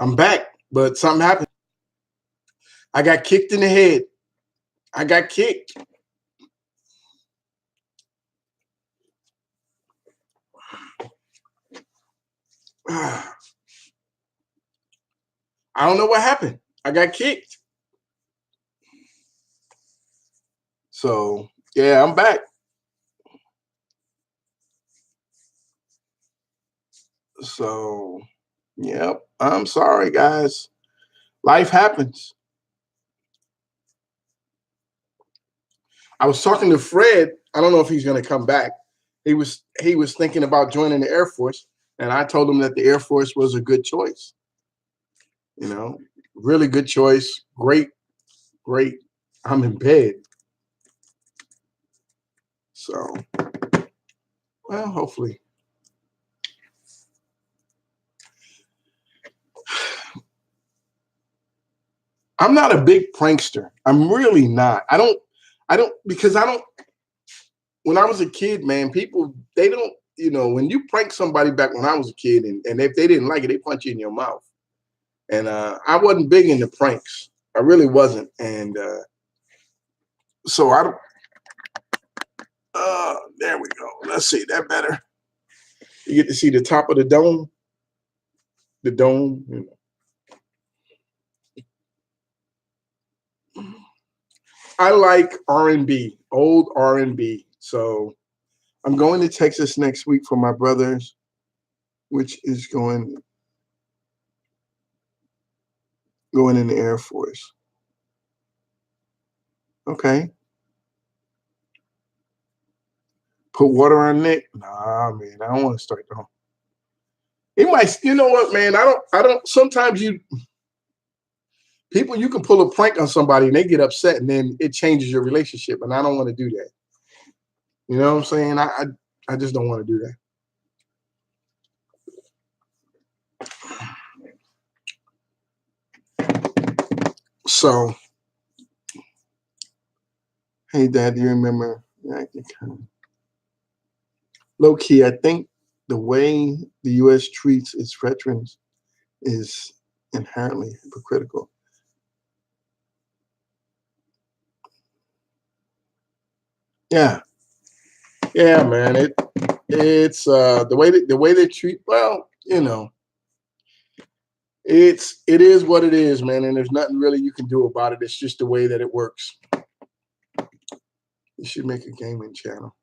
I'm back, but something happened. I got kicked in the head. I got kicked. I don't know what happened. I got kicked. So, yeah, I'm back. So, yep, I'm sorry, guys. Life happens. I was talking to Fred. I don't know if he's going to come back. He was thinking about joining the Air Force, and I told him that the Air Force was a good choice. You know, really good choice. Great, great. I'm in bed. So, well, hopefully. I'm not a big prankster. I'm really not. Because I don't, when I was a kid, man, people, they don't, when you prank somebody back when I was a kid and if they didn't like it, they punch you in your mouth. And I wasn't big into pranks. I really wasn't. And so I don't, there we go. Let's see, that better. You get to see the top of the dome. The dome. I like R&B, old R&B. So I'm going to Texas next week for my brother's, which is going in the Air Force. Okay. Put water on Nick? Nah, man, I don't want to start though. He might, you know what, man? I don't, sometimes people, you can pull a prank on somebody and they get upset and then it changes your relationship. And I don't want to do that. You know what I'm saying? I just don't want to do that. So, hey, Dad, do you remember? Low key, I think the way the U.S. treats its veterans is inherently hypocritical. Yeah, yeah, man. It's the way they treat. Well, it is what it is, man. And there's nothing really you can do about it. It's just the way that it works. You should make a gaming channel.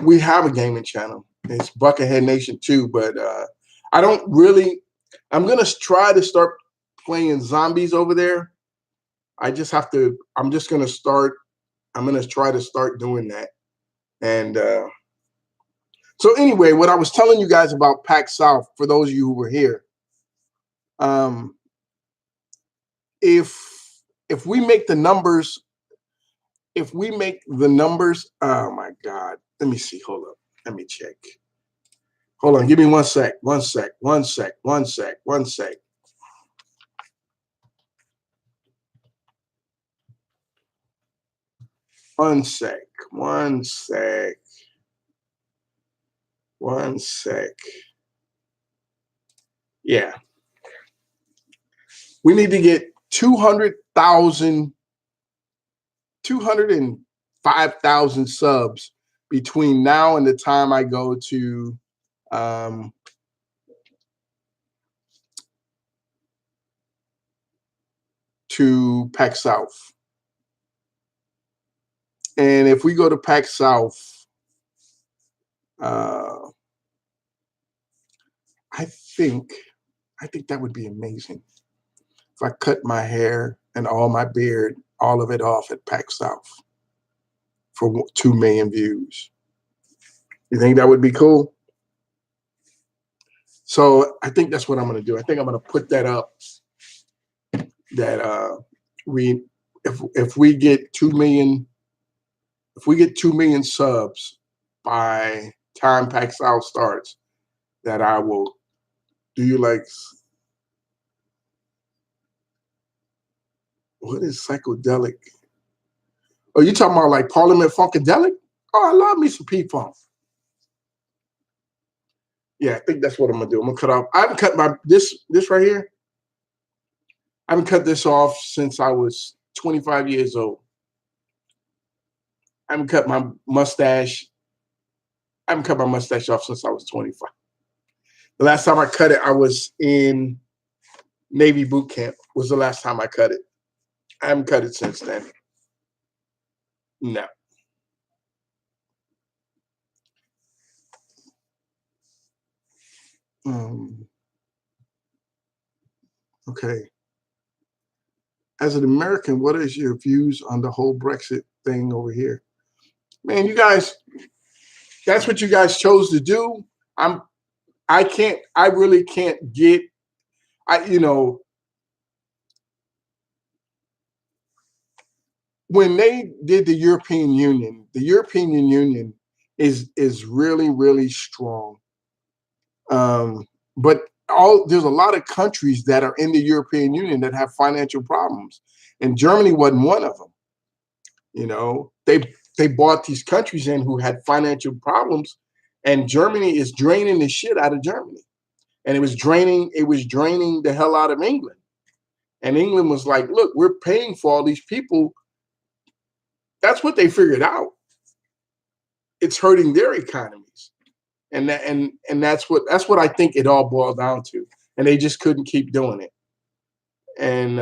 We have a gaming channel. It's Buckethead Nation too, but I don't really. I'm gonna try to start playing zombies over there. I just have to. I'm just gonna start. I'm gonna try to start doing that. And so anyway, what I was telling you guys about PAX South, for those of you who were here, um, if we make the numbers, oh my God, let me see. Hold up, let me check. Hold on, give me 1 sec. 1 sec. 1 sec. 1 sec. 1 sec. One sec. 1 sec. 1 sec. Yeah. We need to get 205,000 subs between now and the time I go to PAX South. And if we go to PAX South, I think that would be amazing. If I cut my hair and all my beard, all of it off at PAX South for 2 million views. You think that would be cool? So I think that's what I'm going to do. I think I'm going to put that up. That if we get 2 million, if we get 2 million subs by time PAX South starts, that I will. Do you like? What is psychedelic? Oh, you talking about like Parliament Funkadelic? Oh, I love me some P-Funk. Yeah, I think that's what I'm gonna do. I'm gonna cut off. I haven't cut my this right here. I haven't cut this off since I was 25 years old. I haven't cut my mustache. I haven't cut my mustache off since I was 25. The last time I cut it, I was in Navy boot camp. Was the last time I cut it. I haven't cut it since then. No. Okay. As an American, what is your views on the whole Brexit thing over here? Man, you guys, that's what you guys chose to do. I really can't get, when they did the European Union is really, really strong. But there's a lot of countries that are in the European Union that have financial problems, and Germany wasn't one of them. They bought these countries in who had financial problems, and Germany is draining the shit out of Germany, and it was draining the hell out of England. And England was like, look, we're paying for all these people. That's what they figured out. It's hurting their economies. And that's what I think it all boiled down to. And they just couldn't keep doing it. And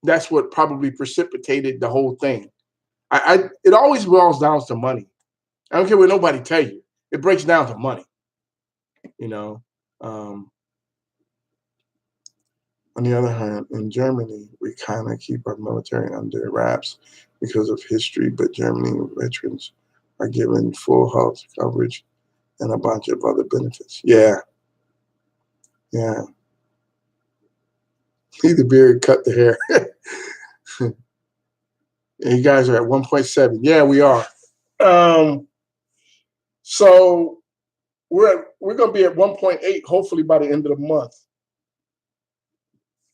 that's what probably precipitated the whole thing. It always boils down to money. I don't care what nobody tell you. It breaks down to money. On the other hand, in Germany, we kind of keep our military under wraps because of history, but Germany veterans are given full health coverage and a bunch of other benefits. Yeah. Leave the beard, cut the hair. And you guys are at 1.7. Yeah, we are. So we're going to be at 1.8 hopefully by the end of the month.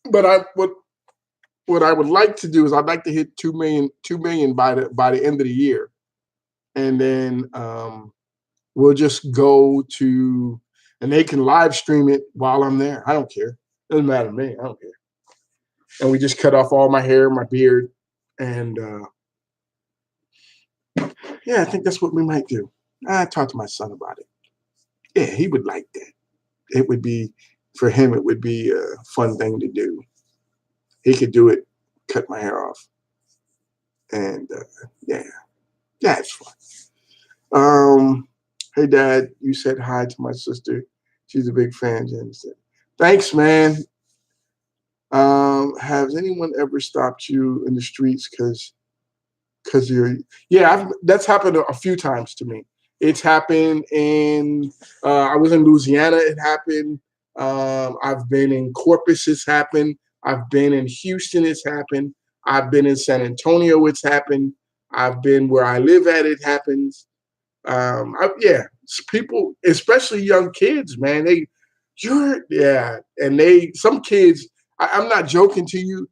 But what I would like to do is I'd like to hit 2 million by the end of the year, and then we'll just go to, and they can live stream it while I'm there. I don't care. Doesn't matter to me. I don't care. And we just cut off all my hair, my beard, and yeah, I think that's what we might do. I talked to my son about it. Yeah, he would like that. It would be, for him, it would be a fun thing to do. He could do it, cut my hair off. And yeah, it's fun. Hey, Dad, you said hi to my sister. She's a big fan, Jen said. Thanks, man. Has anyone ever stopped you in the streets because you're, yeah, that's happened a few times to me. It's happened I was in Louisiana, it happened. I've been in Corpus, it's happened. I've been in Houston, it's happened. I've been in San Antonio, it's happened. I've been where I live at, it happens. People, especially young kids, man, some kids, I'm not joking to you.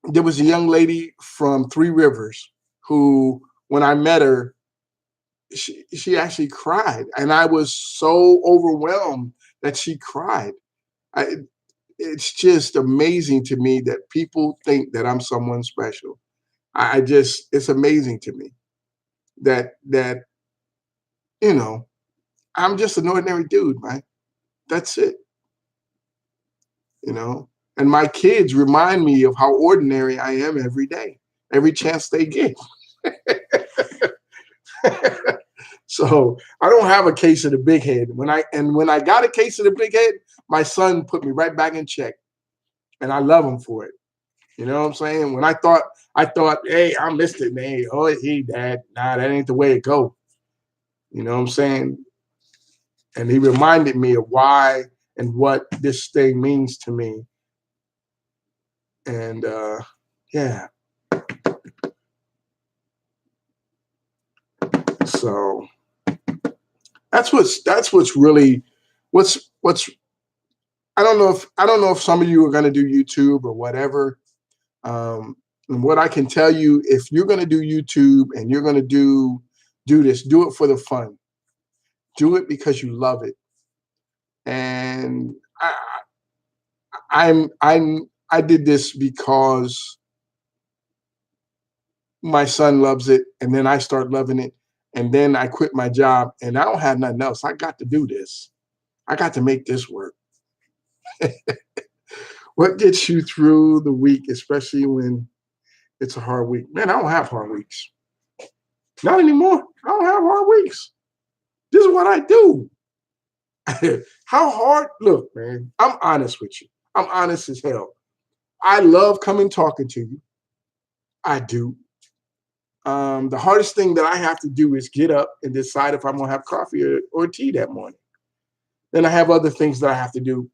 There was a young lady from Three Rivers who, when I met her, she actually cried, and I was so overwhelmed that she cried. It's just amazing to me that people think that I'm someone special. It's amazing to me that I'm just an ordinary dude, man. That's it. And my kids remind me of how ordinary I am every day, every chance they get. So I don't have a case of the big head. When I got a case of the big head, my son put me right back in check, and I love him for it. You know what I'm saying? When I thought, hey, I missed it, man. Oh, Dad, nah, that ain't the way it go. You know what I'm saying? And he reminded me of why and what this thing means to me. And yeah. So that's what's really what's I don't know if some of you are going to do YouTube or whatever. And what I can tell you, if you're going to do YouTube and you're going to do this, do it for the fun. Do it because you love it. And I did this because my son loves it, and then I start loving it, and then I quit my job, and I don't have nothing else. I got to do this. I got to make this work. What gets you through the week, especially when it's a hard week? Man, I don't have hard weeks. Not anymore. I don't have hard weeks. This is what I do. How hard? Look, man, I'm honest with you. I'm honest as hell. I love coming talking to you. I do. The hardest thing that I have to do is get up and decide if I'm gonna have coffee or tea that morning. Then I have other things that I have to do,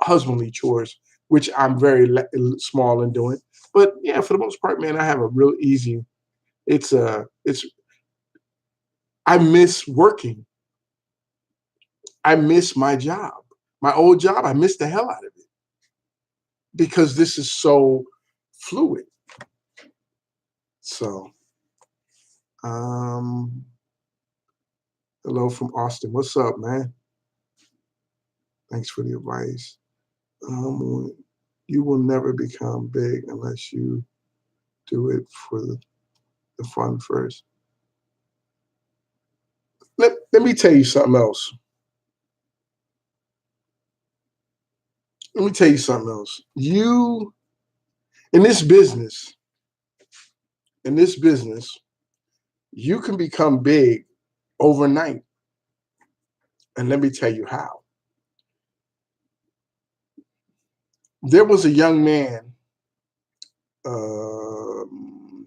husbandly chores, which I'm very small in doing. But yeah, for the most part, man, I have a real easy. It's. I miss working. I miss my job, my old job. I miss the hell out of it because this is so fluid. So, um, hello from Austin. What's up, man? Thanks for the advice. Um, you will never become big unless you do it for the fun first. Let me tell you something else. Let me tell you something else. You in this business, in this business, you can become big overnight. And let me tell you how. There was a young man um,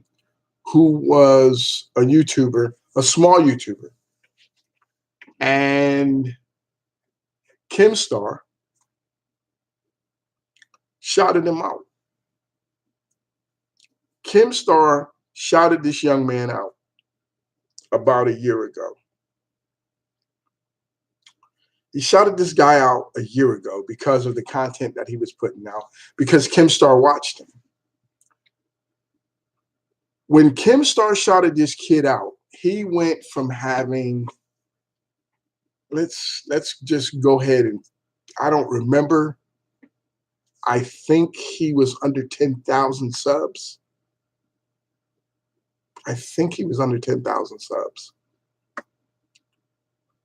who was a YouTuber, a small YouTuber, and Kimstar shouted him out. Kimstar shouted this young man out about a year ago. He shouted this guy out a year ago because of the content that he was putting out, because Kimstar watched him. When Kimstar shouted this kid out, he went from having, let's just go ahead and, I don't remember. I think he was under 10,000 subs. I think he was under 10,000 subs.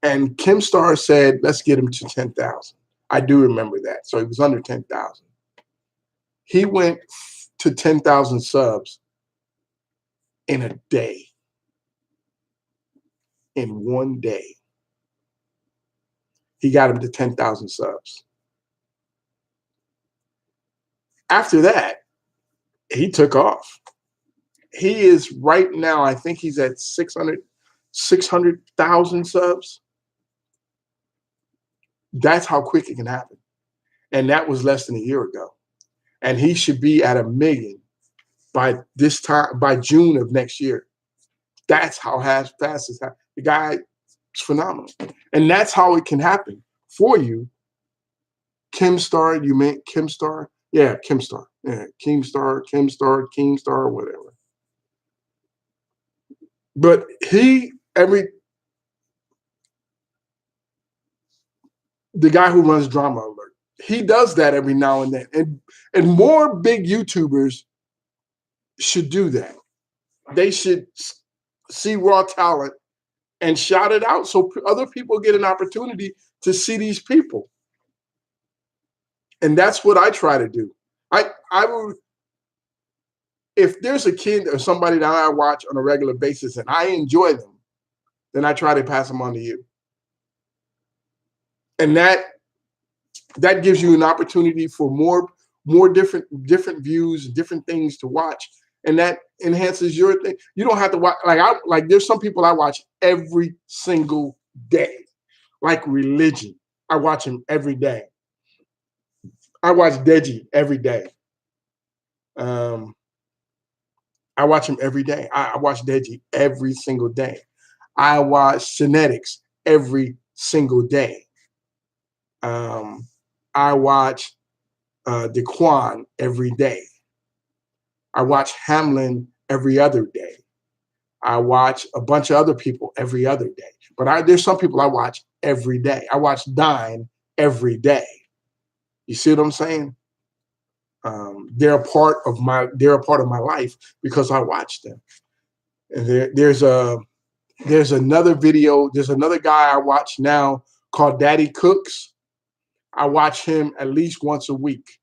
And Kimstar said, let's get him to 10,000. I do remember that. So he was under 10,000. He went to 10,000 subs in a day. In one day. He got him to 10,000 subs. After that, he took off. He is right now, I think he's at 600,000 subs. That's how quick it can happen. And that was less than a year ago. And he should be at 1 million by this time, by June of next year. That's how fast it's happening. The guy is phenomenal. And that's how it can happen for you. Kimstar, you meant Kimstar? Yeah, Kimstar. Yeah, Keemstar, whatever. But the guy who runs Drama Alert, he does that every now and then. And more big YouTubers should do that. They should see raw talent and shout it out so other people get an opportunity to see these people. And that's what I try to do. I would, if there's a kid or somebody that I watch on a regular basis and I enjoy them, then I try to pass them on to you. And that gives you an opportunity for more different views, different things to watch, and that enhances your thing. You don't have to watch like there's some people I watch every single day, like religion. I watch him every day. I watch Deji every day. I watch him every day. I watch Deji every single day. I watch Genetics every single day. I watch Daquan every day. I watch Hamlin every other day. I watch a bunch of other people every other day. But there's some people I watch every day. I watch Dine every day. You see what I'm saying? They're a part of my life because I watch them. And there's another video. There's another guy I watch now called Daddy Cooks. I watch him at least once a week.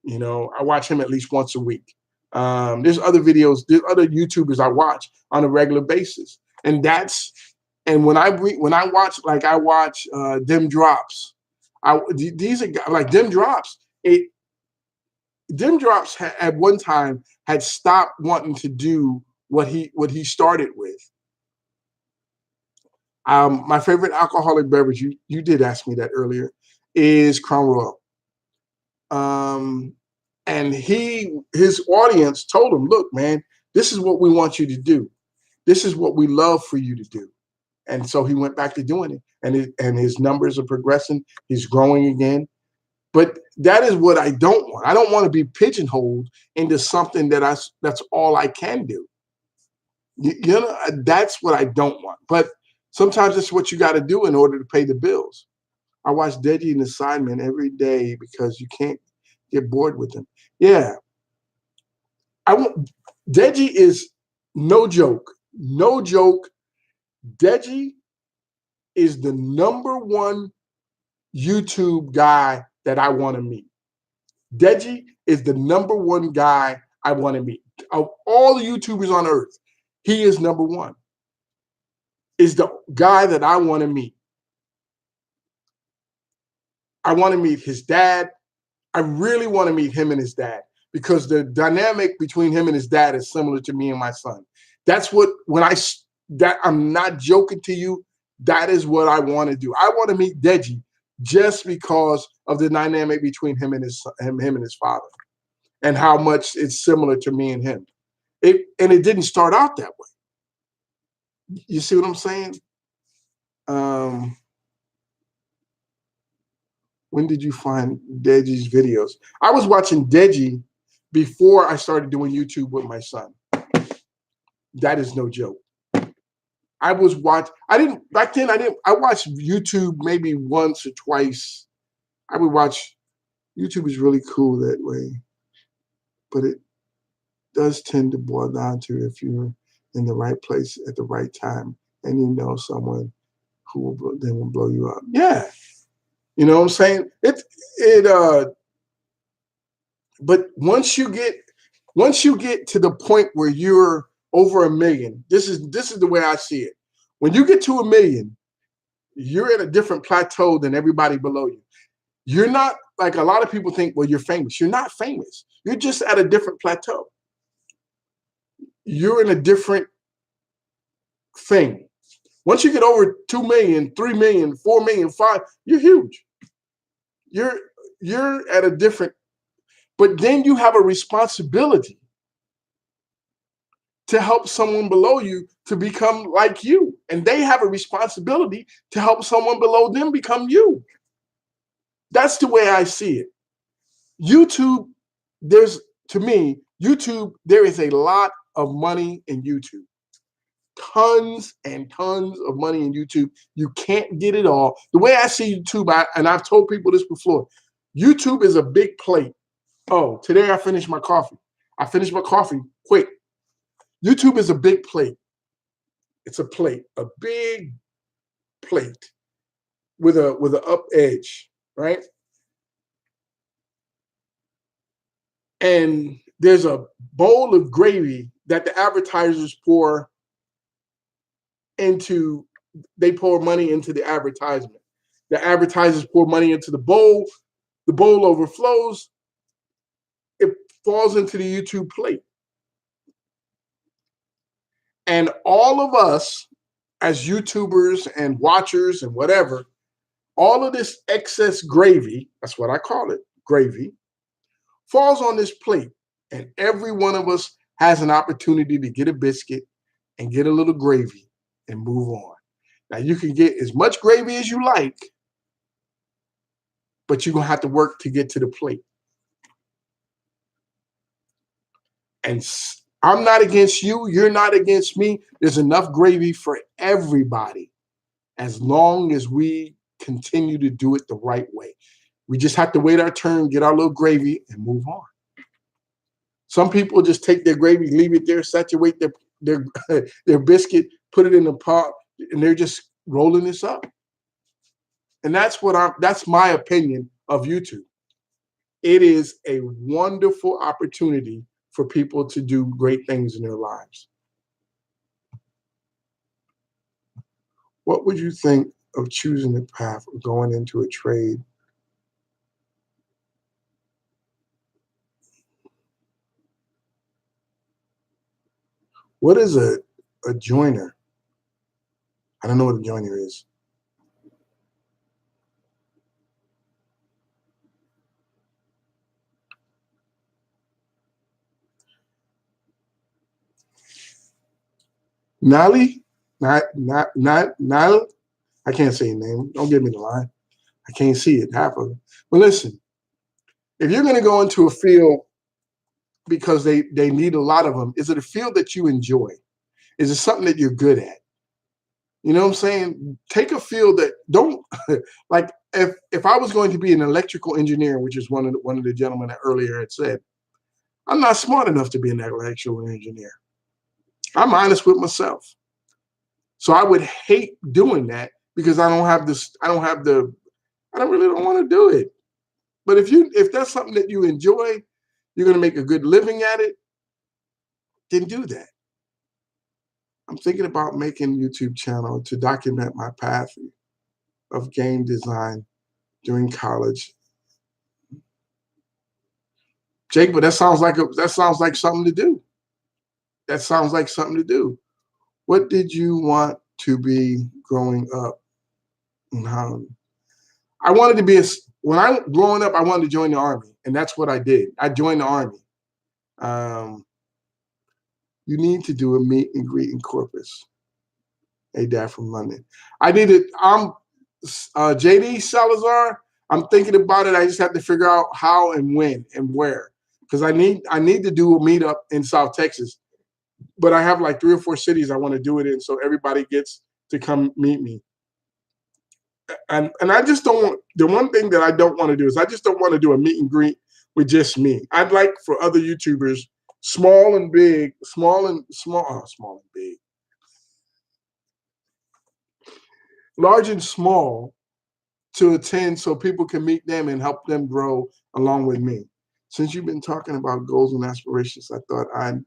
I watch him at least once a week. There's other videos, there's other YouTubers I watch on a regular basis, and when I watch, like I watch Dem Drops. These are like Dem Drops. Dem Drops at one time had stopped wanting to do what he started with. My favorite alcoholic beverage, you did ask me that earlier, is Crown Royal. And his audience told him, look, man, this is what we want you to do. This is what we love for you to do. And so he went back to doing it, and his numbers are progressing. He's growing again. But that is what I don't want. I don't want to be pigeonholed into something that's all I can do. That's what I don't want. But sometimes it's what you got to do in order to pay the bills. I watch Deji and the Sidemen every day because you can't get bored with them. Yeah. Deji is no joke. No joke. Deji is the #1 YouTube guy that I want to meet. Deji is the #1 guy I want to meet. Of all the YouTubers on earth, he is #1. Is the guy that I want to meet. I want to meet his dad. I really want to meet him and his dad because the dynamic between him and his dad is similar to me and my son. That's what, I'm not joking to you. That is what I want to do. I want to meet Deji just because of the dynamic between him and his father, and how much it's similar to me and him. It didn't start out that way. You see what I'm saying? When did you find Deji's videos? I was watching Deji before I started doing YouTube with my son. That is no joke. I watched YouTube maybe once or twice. I would watch. YouTube is really cool that way, but it does tend to boil down to if you're in the right place at the right time and you know someone who will blow you up. Yeah. You know what I'm saying? But once you get to the point where you're over 1 million, this is the way I see it. When you get to 1 million, you're at a different plateau than everybody below you. You're not, like a lot of people think, well, you're famous. You're not famous. You're just at a different plateau. You're in a different thing. Once you get over 2 million, 3 million, 4 million, 5, you're huge. You're at a different, but then you have a responsibility to help someone below you to become like you. And they have a responsibility to help someone below them become you. That's the way I see it. YouTube, there is a lot of money in YouTube. Tons and tons of money in YouTube. You can't get it all. The way I see YouTube, and I've told people this before, YouTube is a big plate. Oh, today I finished my coffee. Quick. YouTube is a big plate. It's a plate, a big plate with a up edge, right? And there's a bowl of gravy that the advertisers pour money into the advertisement. The advertisers pour money into the bowl overflows, it falls into the YouTube plate. And all of us as YouTubers and watchers and whatever, all of this excess gravy, that's what I call it, gravy, falls on this plate. And every one of us has an opportunity to get a biscuit and get a little gravy and move on. Now, you can get as much gravy as you like, but you're going to have to work to get to the plate. And I'm not against you. You're not against me. There's enough gravy for everybody. as long as we continue to do it the right way. We just have to wait our turn, get our little gravy, and move on. Some people just take their gravy, leave it there, saturate their their biscuit, put it in a pot, and they're just rolling this up. And that's my opinion of YouTube. It is a wonderful opportunity for people to do great things in their lives. What would you think of choosing the path of going into a trade? What is a joiner? I don't know what a joiner is. Nali? Not. I can't say your name. Don't give me the line. I can't see it, half of it. But listen, if you're going to go into a field because they need a lot of them, is it a field that you enjoy? Is it something that you're good at? You know what I'm saying? Take a field that don't like if I was going to be an electrical engineer, which is one of the gentlemen that earlier had said, I'm not smart enough to be an electrical engineer. I'm honest with myself. So I would hate doing that because I don't have this, I really don't want to do it. But if that's something that you enjoy, you're going to make a good living at it, then do that. I'm thinking about making a YouTube channel to document my path of game design during college. Jake, but that sounds like something to do. That sounds like something to do. What did you want to be growing up? I wanted to be growing up, I wanted to join the Army, and that's what I did. I joined the Army. You need to do a meet and greet in Corpus. A dad from London. I'm JD Salazar. I'm thinking about it. I just have to figure out how and when and where. Because I need to do a meetup in South Texas. But I have like 3 or 4 cities I want to do it in, so everybody gets to come meet me. And I just don't want, the one thing that I don't want to do is I just don't want to do a meet and greet with just me. I'd like for other YouTubers, small and big, small and big, large and small, to attend so people can meet them and help them grow along with me. Since you've been talking about goals and aspirations, I thought I'd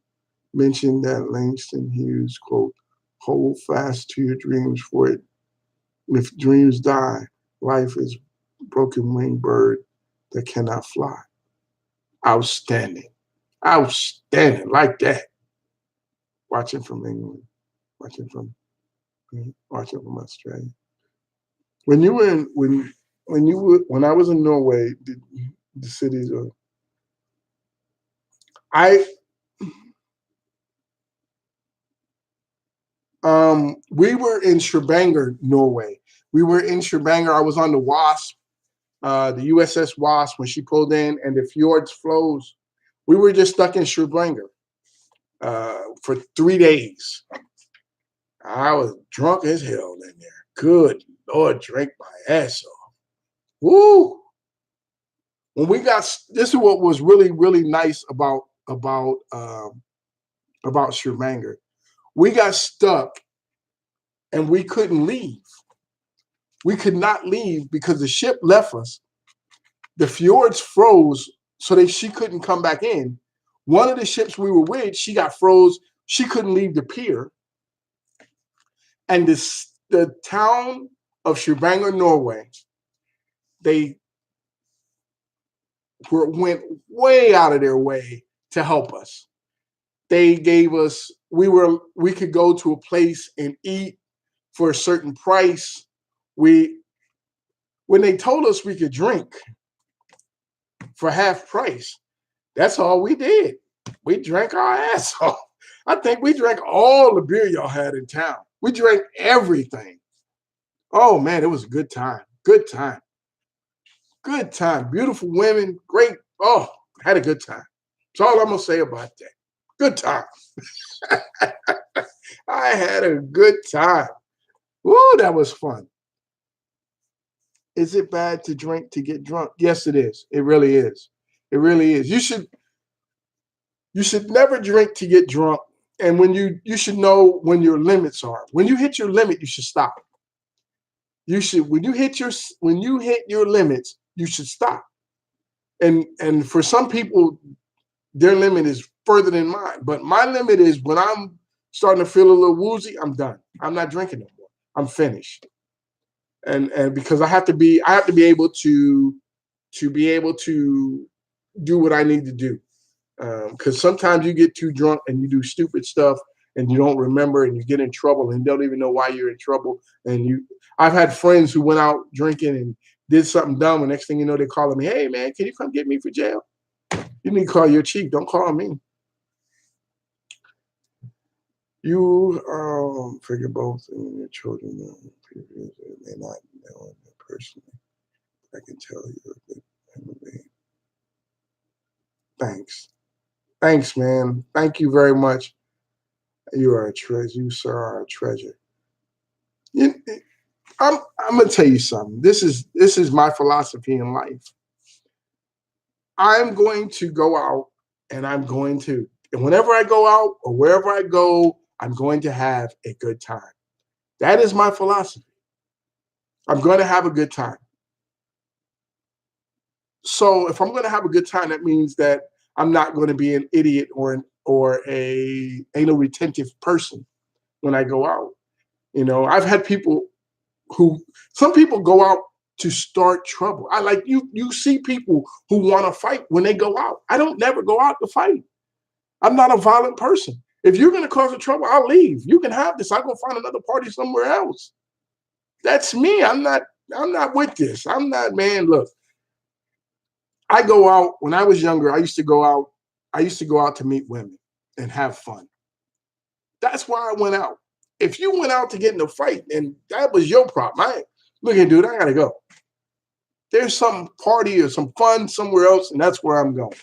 mention that Langston Hughes quote, hold fast to your dreams, for it. If dreams die, life is broken winged bird that cannot fly. Outstanding. Outstanding. Like that. Watching from England. Watching from Australia. When you were in when I was in Norway, the cities of we were in Stavanger, Norway. We were in Stavanger. I was on the Wasp, the USS Wasp, when she pulled in, and the fjords flows. We were just stuck in Stavanger for 3 days. I was drunk as hell in there. Good Lord, drank my ass off. Woo! When we got, this is what was really, really nice about Stavanger. We got stuck and we couldn't leave. We could not leave because the ship left us. The fjords froze, so she couldn't come back in. One of the ships we were with, she got froze. She couldn't leave the pier. And the town of Stavanger, Norway, they went way out of their way to help us. They gave us, we could go to a place and eat for a certain price. When they told us we could drink for half price, that's all we did. We drank our ass off. I think we drank all the beer y'all had in town. We drank everything. Oh man, it was a good time. Good time. Good time. Beautiful women. Great. Oh, had a good time. That's all I'm going to say about that. Good time. I had a good time. Woo, that was fun. Is it bad to drink to get drunk? Yes, it is. It really is. It really is. You should never drink to get drunk. And you should know when your limits are. When you hit your limit, you should stop. You should when you hit your limits, you should stop. And for some people, their limit is further than mine. But my limit is when I'm starting to feel a little woozy, I'm done. I'm not drinking no more. I'm finished. And because I have to be able to be able to do what I need to do. Because sometimes you get too drunk and you do stupid stuff and you don't remember and you get in trouble and don't even know why you're in trouble. I've had friends who went out drinking and did something dumb, and next thing you know, they call me, "Hey man, can you come get me for jail?" You need to call your chief. Don't call me. You figure both and your children may not know him personally. I can tell you a good human. Thanks. Thanks, man. Thank you very much. You are a treasure. You, sir, are a treasure. You, I'm gonna tell you something. This is my philosophy in life. I'm going to go out and whenever I go out or wherever I go, I'm going to have a good time. That is my philosophy. I'm going to have a good time. So if I'm going to have a good time, that means that I'm not going to be an idiot or a anal retentive person when I go out. I've had people who some people go out to start trouble. I like you see people who want to fight when they go out. I don't never go out to fight. I'm not a violent person. If you're going to cause a trouble, I'll leave. You can have this. I'll go find another party somewhere else. That's me. I'm not with this. I'm not, man. Look, I go out when I was younger. I used to go out to meet women and have fun. That's why I went out. If you went out to get in a fight, and that was your problem. Look here, dude, I gotta go. There's some party or some fun somewhere else, and that's where I'm going.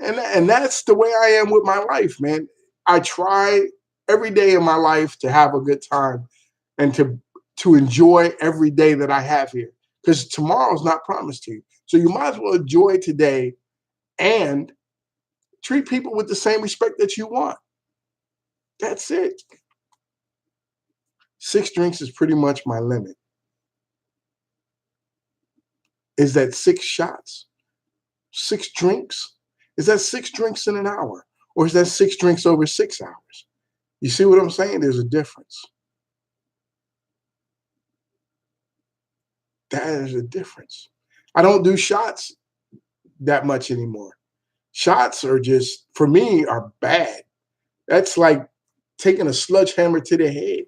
And that's the way I am with my life, man. I try every day in my life to have a good time and to enjoy every day that I have here. Because tomorrow's not promised to you. So you might as well enjoy today and treat people with the same respect that you want. That's it. 6 drinks is pretty much my limit. Is that 6 shots? 6 drinks? Is that 6 drinks in an hour? Or is that 6 drinks over 6 hours? You see what I'm saying? There's a difference. That is a difference. I don't do shots that much anymore. Shots are just, for me, are bad. That's like taking a sledgehammer to the head.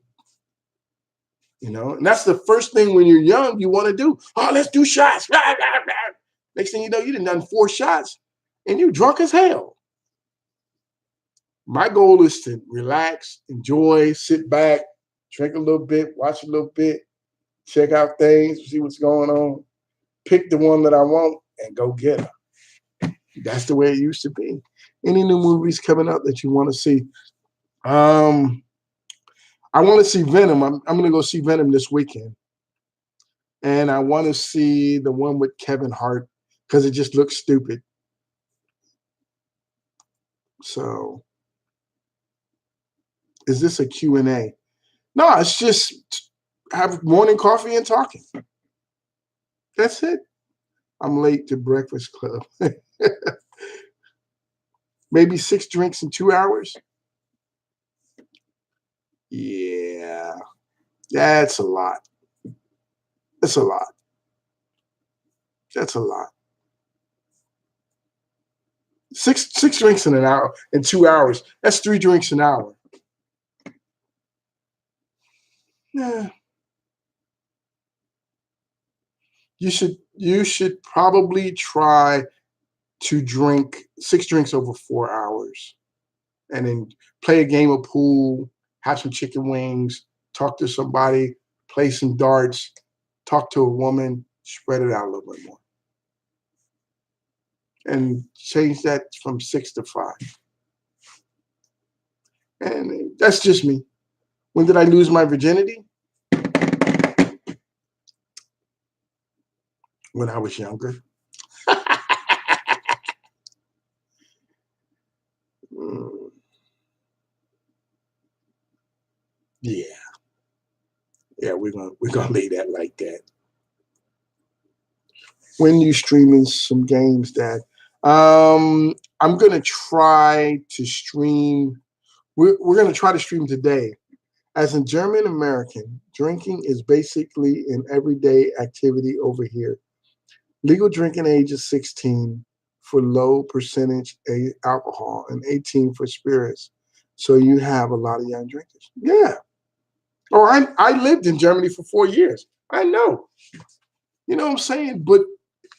And that's the first thing when you're young you want to do. Oh, let's do shots. Next thing you know, you done 4 shots and you're drunk as hell. My goal is to relax, enjoy, sit back, drink a little bit, watch a little bit, check out things, see what's going on, pick the one that I want, and go get her. That's the way it used to be. Any new movies coming up that you want to see? I want to see Venom. I'm going to go see Venom this weekend. And I want to see the one with Kevin Hart because it just looks stupid. So, is this a Q&A? No, it's just have morning coffee and talking. That's it. I'm late to Breakfast Club. Maybe 6 drinks in 2 hours? Yeah, that's a lot. That's a lot. That's a lot. Six drinks in an hour, in 2 hours. That's 3 drinks an hour. Yeah. You should probably try to drink 6 drinks over 4 hours, and then play a game of pool, have some chicken wings, talk to somebody, play some darts, talk to a woman, spread it out a little bit more, and change that from 6 to 5. And that's just me. When did I lose my virginity? when I was younger. Mm, yeah, yeah, we're gonna leave that like that. When you streaming some games, Dad? I'm gonna try to stream. We're gonna try to stream today. As a German American, drinking is basically an everyday activity over here. Legal drinking age is 16 for low percentage alcohol and 18 for spirits. So you have a lot of young drinkers. Yeah. Oh, I lived in Germany for 4 years. I know. You know what I'm saying? But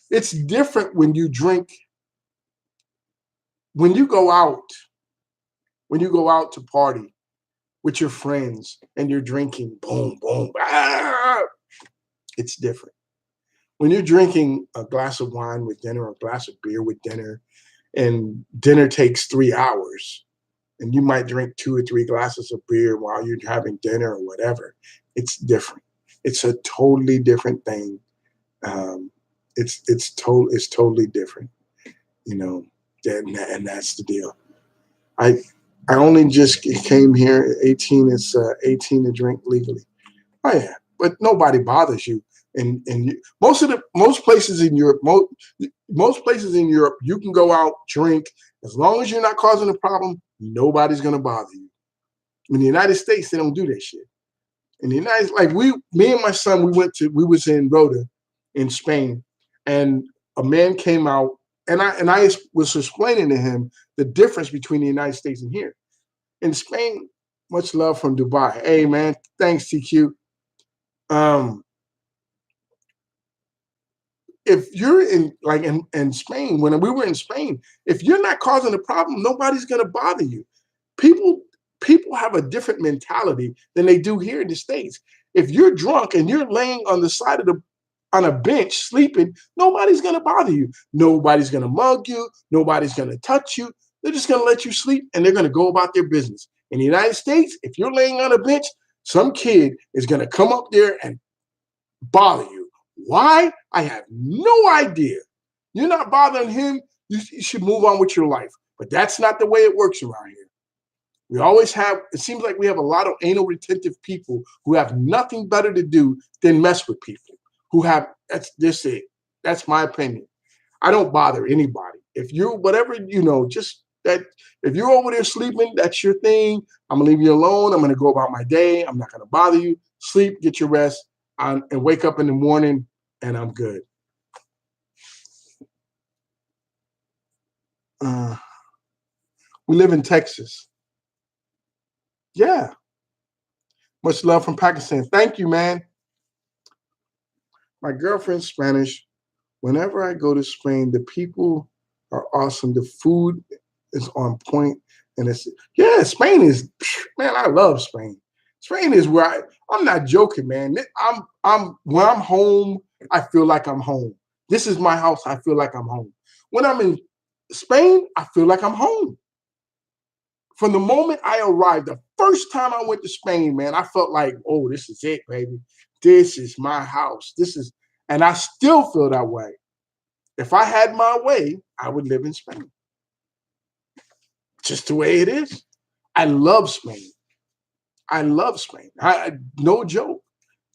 it's different when you drink, when you go out, when you go out to party with your friends and you're drinking, boom, boom, it's different. When you're drinking a glass of wine with dinner or a glass of beer with dinner, and dinner takes 3 hours, and you might drink 2 or 3 glasses of beer while you're having dinner or whatever, it's different. It's a totally different thing. Um, it's totally different, you know. And that's the deal. I I only just came here at 18. It's 18 to drink legally. Oh yeah, but nobody bothers you. And most places in Europe, most places in Europe, you can go out, drink, as long as you're not causing a problem. Nobody's gonna bother you. In the United States, they don't do that shit. In the United, like me and my son, we was in Rota, in Spain, and a man came out, and I was explaining to him the difference between the United States and here. In Spain, much love from Dubai. Hey man, thanks TQ. Um, if you're in like in Spain, when we were in Spain, if you're not causing a problem, nobody's gonna bother you. People people have a different mentality than they do here in the States. If you're drunk and you're laying on the side of the on a bench sleeping, nobody's gonna bother you. Nobody's gonna mug you, nobody's gonna touch you. They're just gonna let you sleep and they're gonna go about their business. In the United States, if you're laying on a bench, some kid is gonna come up there and bother you. Why? I have no idea. You're not bothering him. You should move on with your life. But that's not the way it works around here. We always have, it seems like we have a lot of anal retentive people who have nothing better to do than mess with people who have, that's this it. That's my opinion. I don't bother anybody. If you're whatever, just that, if you're over there sleeping, that's your thing. I'm gonna leave you alone. I'm gonna go about my day. I'm not gonna bother you. Sleep, get your rest, and wake up in the morning, and I'm good. Uh, we live in Texas. Yeah. Much love from Pakistan. Thank you, man. My girlfriend's Spanish. Whenever I go to Spain, the people are awesome. The food is on point, and it's yeah. Spain is man. I love Spain. Spain is where I'm not joking, man. I'm when I'm home, I feel like I'm home. This is my house. I feel like I'm home. When I'm in Spain, I feel like I'm home. From the moment I arrived, the first time I went to Spain, man, I felt like, oh, this is it, baby. This is my house. And I still feel that way. If I had my way, I would live in Spain. Just the way it is. I love Spain. I love Spain. No joke.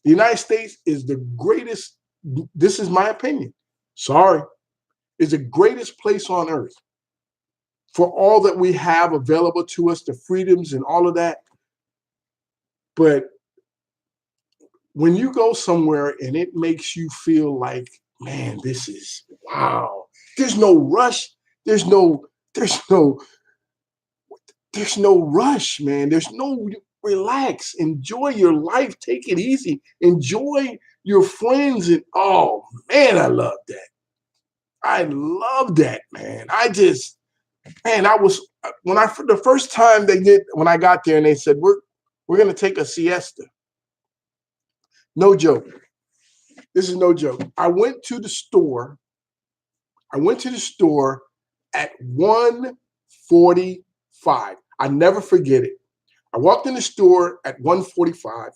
The United States is the greatest. This is my opinion. Sorry, is the greatest place on earth for all that we have available to us, the freedoms and all of that. But when you go somewhere and it makes you feel like, man, this is wow. There's no rush. There's no, there's no, there's no rush, man. There's no relax. Enjoy your life. Take it easy. Enjoy your friends. And oh man, I love that. I love that, man. Man, I was when I the first time when I got there and they said we're gonna take a siesta. No joke. This is no joke. I went to the store. I went to the store at 1:45. I never forget it. I walked in the store at 1:45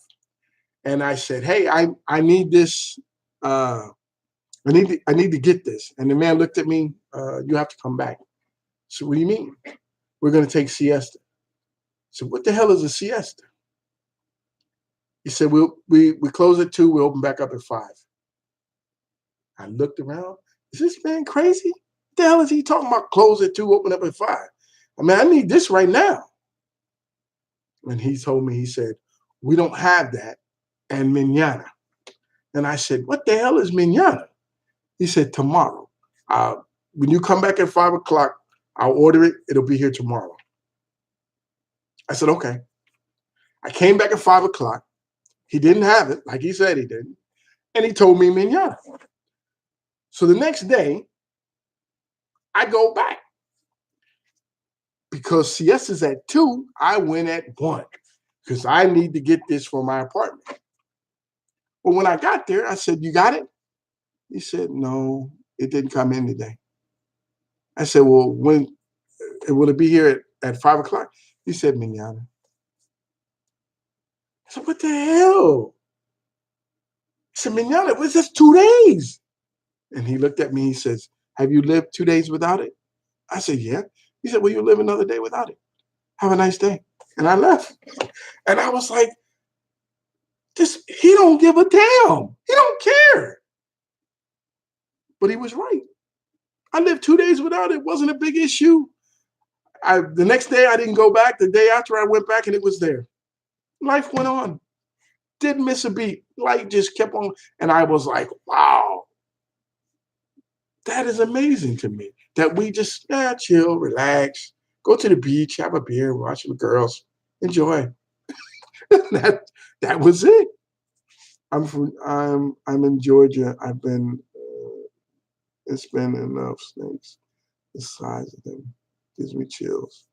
and I said, "Hey, I need this I need to get this. And the man looked at me, you have to come back. So what do you mean? We're going to take siesta. So what the hell is a siesta? He said, we close at 2, we open back up at 5. I looked around. Is this man crazy? What the hell is he talking about? Close at 2, open up at 5. I mean, I need this right now. And he told me, he said, we don't have that and mañana. And I said, what the hell is mañana? He said, tomorrow. When you come back at 5 o'clock, I'll order it. It'll be here tomorrow. I said, okay. I came back at 5 o'clock. He didn't have it, like he said he didn't. And he told me mañana. So the next day, I go back. Because siesta's at 2, I went at 1. Because I need to get this for my apartment. But when I got there, I said, you got it? He said, no, it didn't come in today. I said, well, when will it be here at 5 o'clock? He said, mañana. I said, what the hell? He said, mañana, what's this 2 days? And he looked at me, he says, have you lived 2 days without it? I said, yeah. He said, well, you live another day without it. Have a nice day. And I left. And I was like, he don't give a damn. He don't care. But he was right. I lived 2 days without it. It wasn't a big issue. The next day, I didn't go back. The day after, I went back and it was there. Life went on. Didn't miss a beat. Life just kept on. And I was like, wow. That is amazing to me. That we just chill, relax, go to the beach, have a beer, watch the girls, enjoy. that was it. I'm in Georgia. I've been. It's been enough snakes. The size of them gives me chills.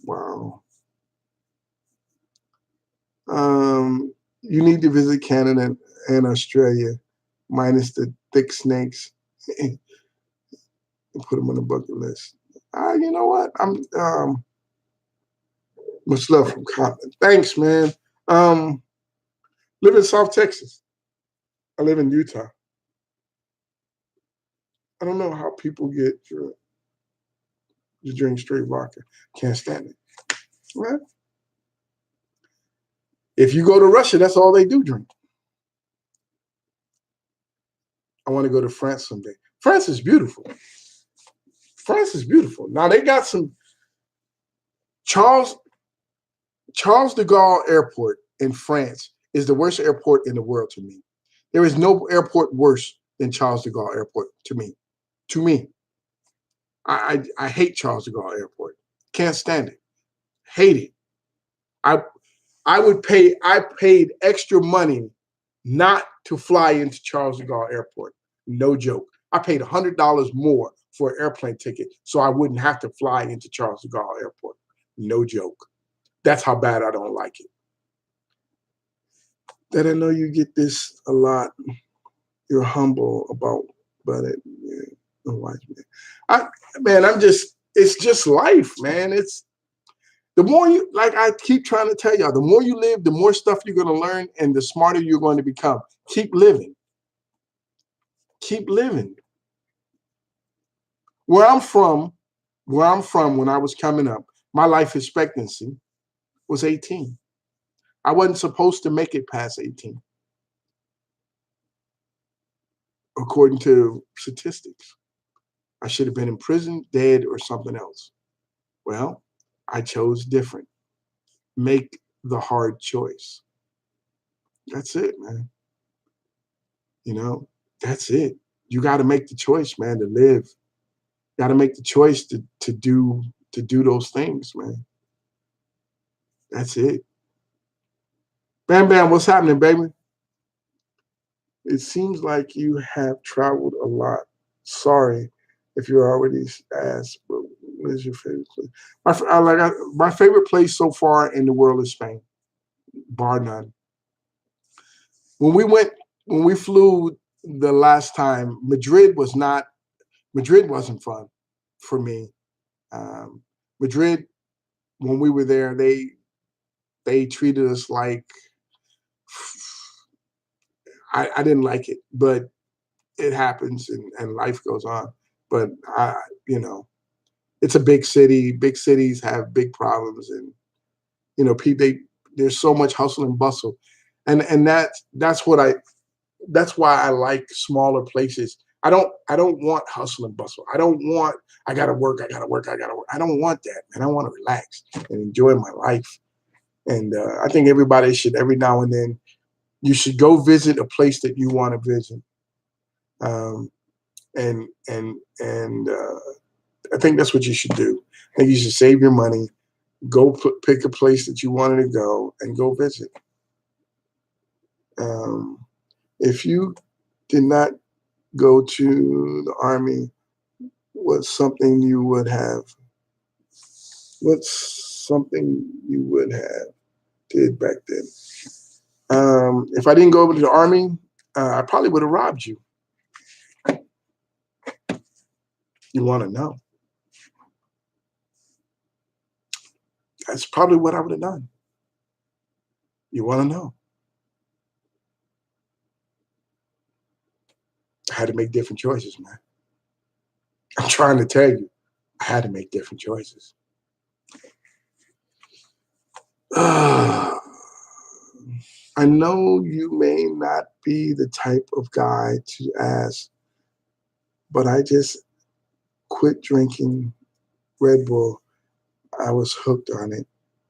Wow. You need to visit Canada and Australia, minus the thick snakes, and put them on the bucket list. You know what? I'm much love from Compton. Thanks, man. Live in South Texas. I live in Utah. I don't know how people get to drink straight vodka. Can't stand it. Right? If you go to Russia, that's all they do drink. I want to go to France someday. France is beautiful. France is beautiful. Now they got some Charles de Gaulle Airport in France is the worst airport in the world to me. There is no airport worse than Charles de Gaulle Airport to me. To me. I hate Charles de Gaulle Airport. Can't stand it. Hate it. I paid extra money not to fly into Charles de Gaulle Airport. No joke. I paid $100 more for an airplane ticket so I wouldn't have to fly into Charles de Gaulle Airport. No joke. That's how bad I don't like it. That I know you get this a lot. You're humble about it. Yeah, no wise man. It's just life, man. It's the more you, like I keep trying to tell y'all, the more you live, the more stuff you're going to learn and the smarter you're going to become. Keep living. Keep living. Where I'm from, when I was coming up, my life expectancy was 18. I wasn't supposed to make it past 18, according to statistics. I should have been in prison, dead, or something else. Well, I chose different. Make the hard choice. That's it, man. You know, that's it. You got to make the choice, man, to live. Got to make the choice to do those things, man. That's it. Bam Bam, what's happening, baby? It seems like you have traveled a lot. Sorry if you're already asked, but what is your favorite place? My favorite place so far in the world is Spain, bar none. When we flew the last time, Madrid wasn't fun for me. Madrid, when we were there, they treated us like I didn't like it, but it happens and life goes on. But you know, it's a big city. Big cities have big problems, and you know, there's so much hustle and bustle, and that's what that's why I like smaller places. I don't want hustle and bustle. I don't want I gotta work, I gotta work, I gotta work. I don't want that, and I want to relax and enjoy my life. And I think everybody should every now and then you should go visit a place that you want to visit. Um, and I think that's what you should do. I think you should save your money, pick a place that you wanted to go, and go visit. Um, if you did not go to the army, what's something you would have? What's something you would have did back then? If I didn't go over to the army, I probably would have robbed you. You want to know? That's probably what I would have done. You want to know? I had to make different choices, man. I'm trying to tell you, I had to make different choices. I know you may not be the type of guy to ask, but I just quit drinking Red Bull. I was hooked on it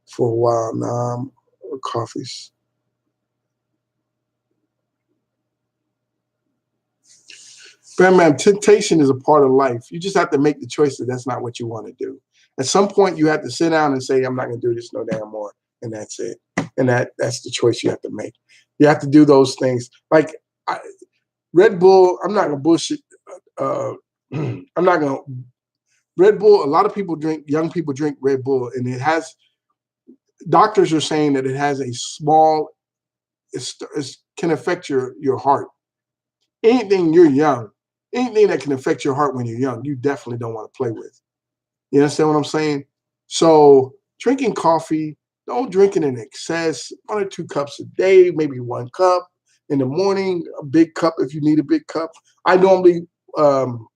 for a while. Now I'm coffees. But man, temptation is a part of life. You just have to make the choice that that's not what you want to do. At some point, you have to sit down and say, "I'm not going to do this no damn more," and that's it. And that's the choice you have to make. You have to do those things. Like Red Bull, I'm not going to bullshit. I'm not going to Red Bull. A lot of people drink. Young people drink Red Bull, and it has. Doctors are saying that it has a small. It can affect your heart. Anything you're young, anything that can affect your heart when you're young, you definitely don't want to play with. You understand what I'm saying? So drinking coffee, don't drink it in excess. 1 or 2 cups a day, maybe 1 cup in the morning. A big cup if you need a big cup. I normally um,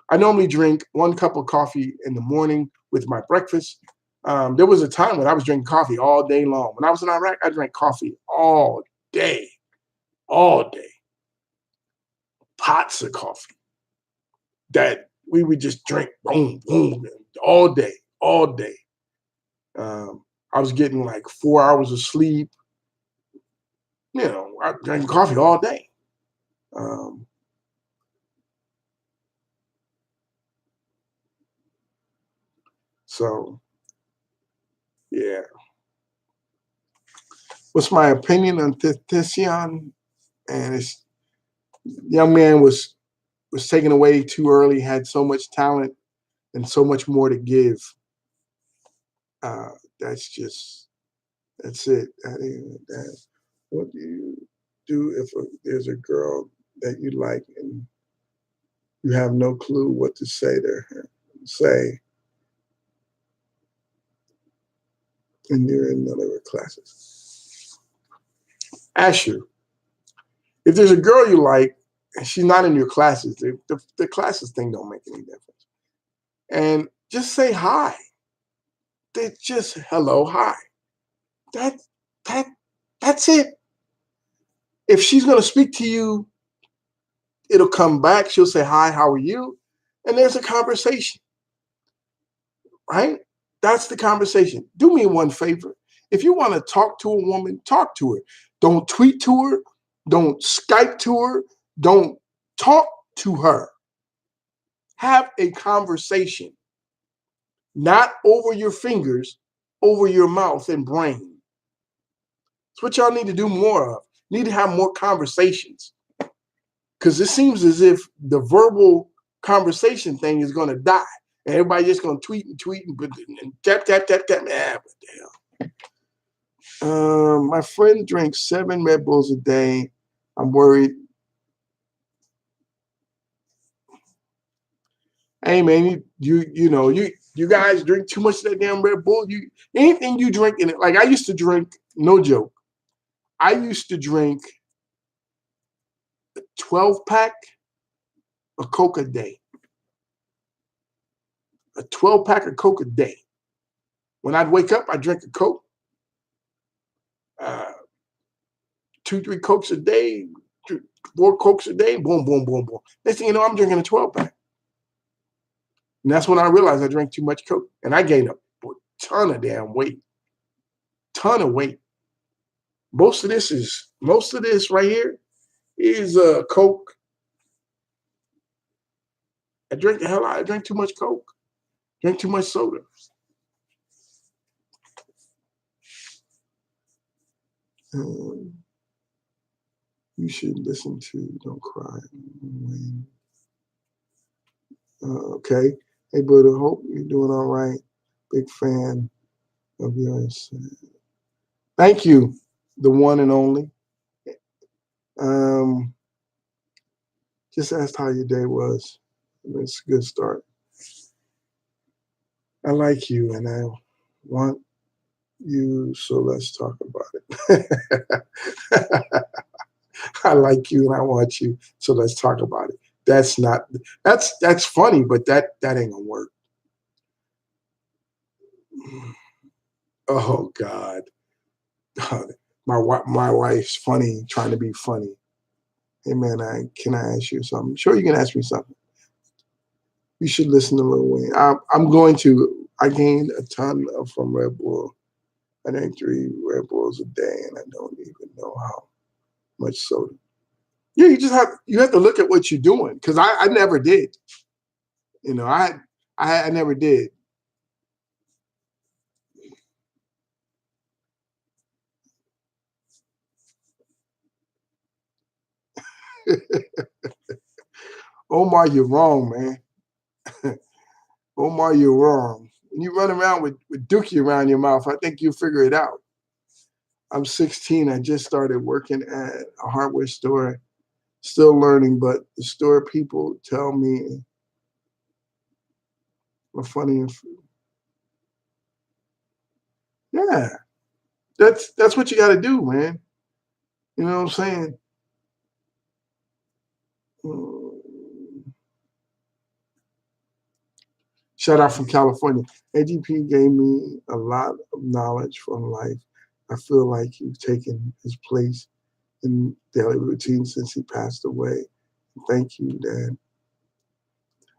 I normally drink 1 cup of coffee in the morning with my breakfast. There was a time when I was drinking coffee all day long. When I was in Iraq, I drank coffee day, all day, pots of coffee that we would just drink, boom, boom, all day, all day. I was getting like 4 hours of sleep. You know, I drank coffee all day. Um, so yeah, what's my opinion on Titian? And this young man was taken away too early. Had so much talent and so much more to give. Uh, that's just that's it. What do you do if there's a girl that you like and you have no clue what to say to her? Say, and you're in none of her classes. Asher, if there's a girl you like and she's not in your classes, the classes thing don't make any difference. And just say hi. They just hello, hi. That that that's it. If she's gonna speak to you, it'll come back. She'll say hi, how are you? And there's a conversation, right? That's the conversation. Do me one favor. If you want to talk to a woman, talk to her. Don't tweet to her. Don't Skype to her. Don't talk to her. Have a conversation, not over your fingers, over your mouth and brain. It's what y'all need to do more of. Need to have more conversations. Because it seems as if the verbal conversation thing is going to die. And everybody just going to tweet and tap, tap, tap, tap. What the hell? My friend drinks 7 Red Bulls a day. I'm worried. Hey man, you guys drink too much of that damn Red Bull. Anything you drink in it, like I used to drink, no joke. I used to drink a 12 pack a Coke a day, a 12-pack of Coke a day. When I'd wake up, I'd drink a Coke, uh, 2, 3 Cokes a day, 4 Cokes a day, boom, boom, boom, boom. Next thing you know, I'm drinking a 12-pack. And that's when I realized I drank too much Coke. And I gained a ton of damn weight. Ton of weight. Most of this right here is Coke. I drank too much Coke. Drank too much soda. You should listen to Don't Cry. Okay. Hey, brother, hope you're doing all right. Big fan of yours. Thank you, the one and only. Just asked how your day was. It's a good start. I like you and I want you, so let's talk about it. I like you and I want you, so let's talk about it. That's funny, but that ain't gonna work. Oh God. My wife's funny, trying to be funny. Hey man, can I ask you something? Sure, you can ask me something. You should listen to Lil Wayne. I'm going to. I gained a ton from Red Bull. I drank 3 Red Bulls a day, and I don't even know how much soda. Yeah, you have to look at what you're doing, because I never did. You know, I never did. Omar, you're wrong, man. Omar, you're wrong. When you run around with Dookie around your mouth, I think you'll figure it out. I'm 16. I just started working at a hardware store. Still learning, but the store people tell me I'm funny and yeah, that's what you got to do, man. You know what I'm saying? Mm. Shout out from California. AGP gave me a lot of knowledge from life. I feel like you've taken his place in daily routine since he passed away. Thank you, Dad.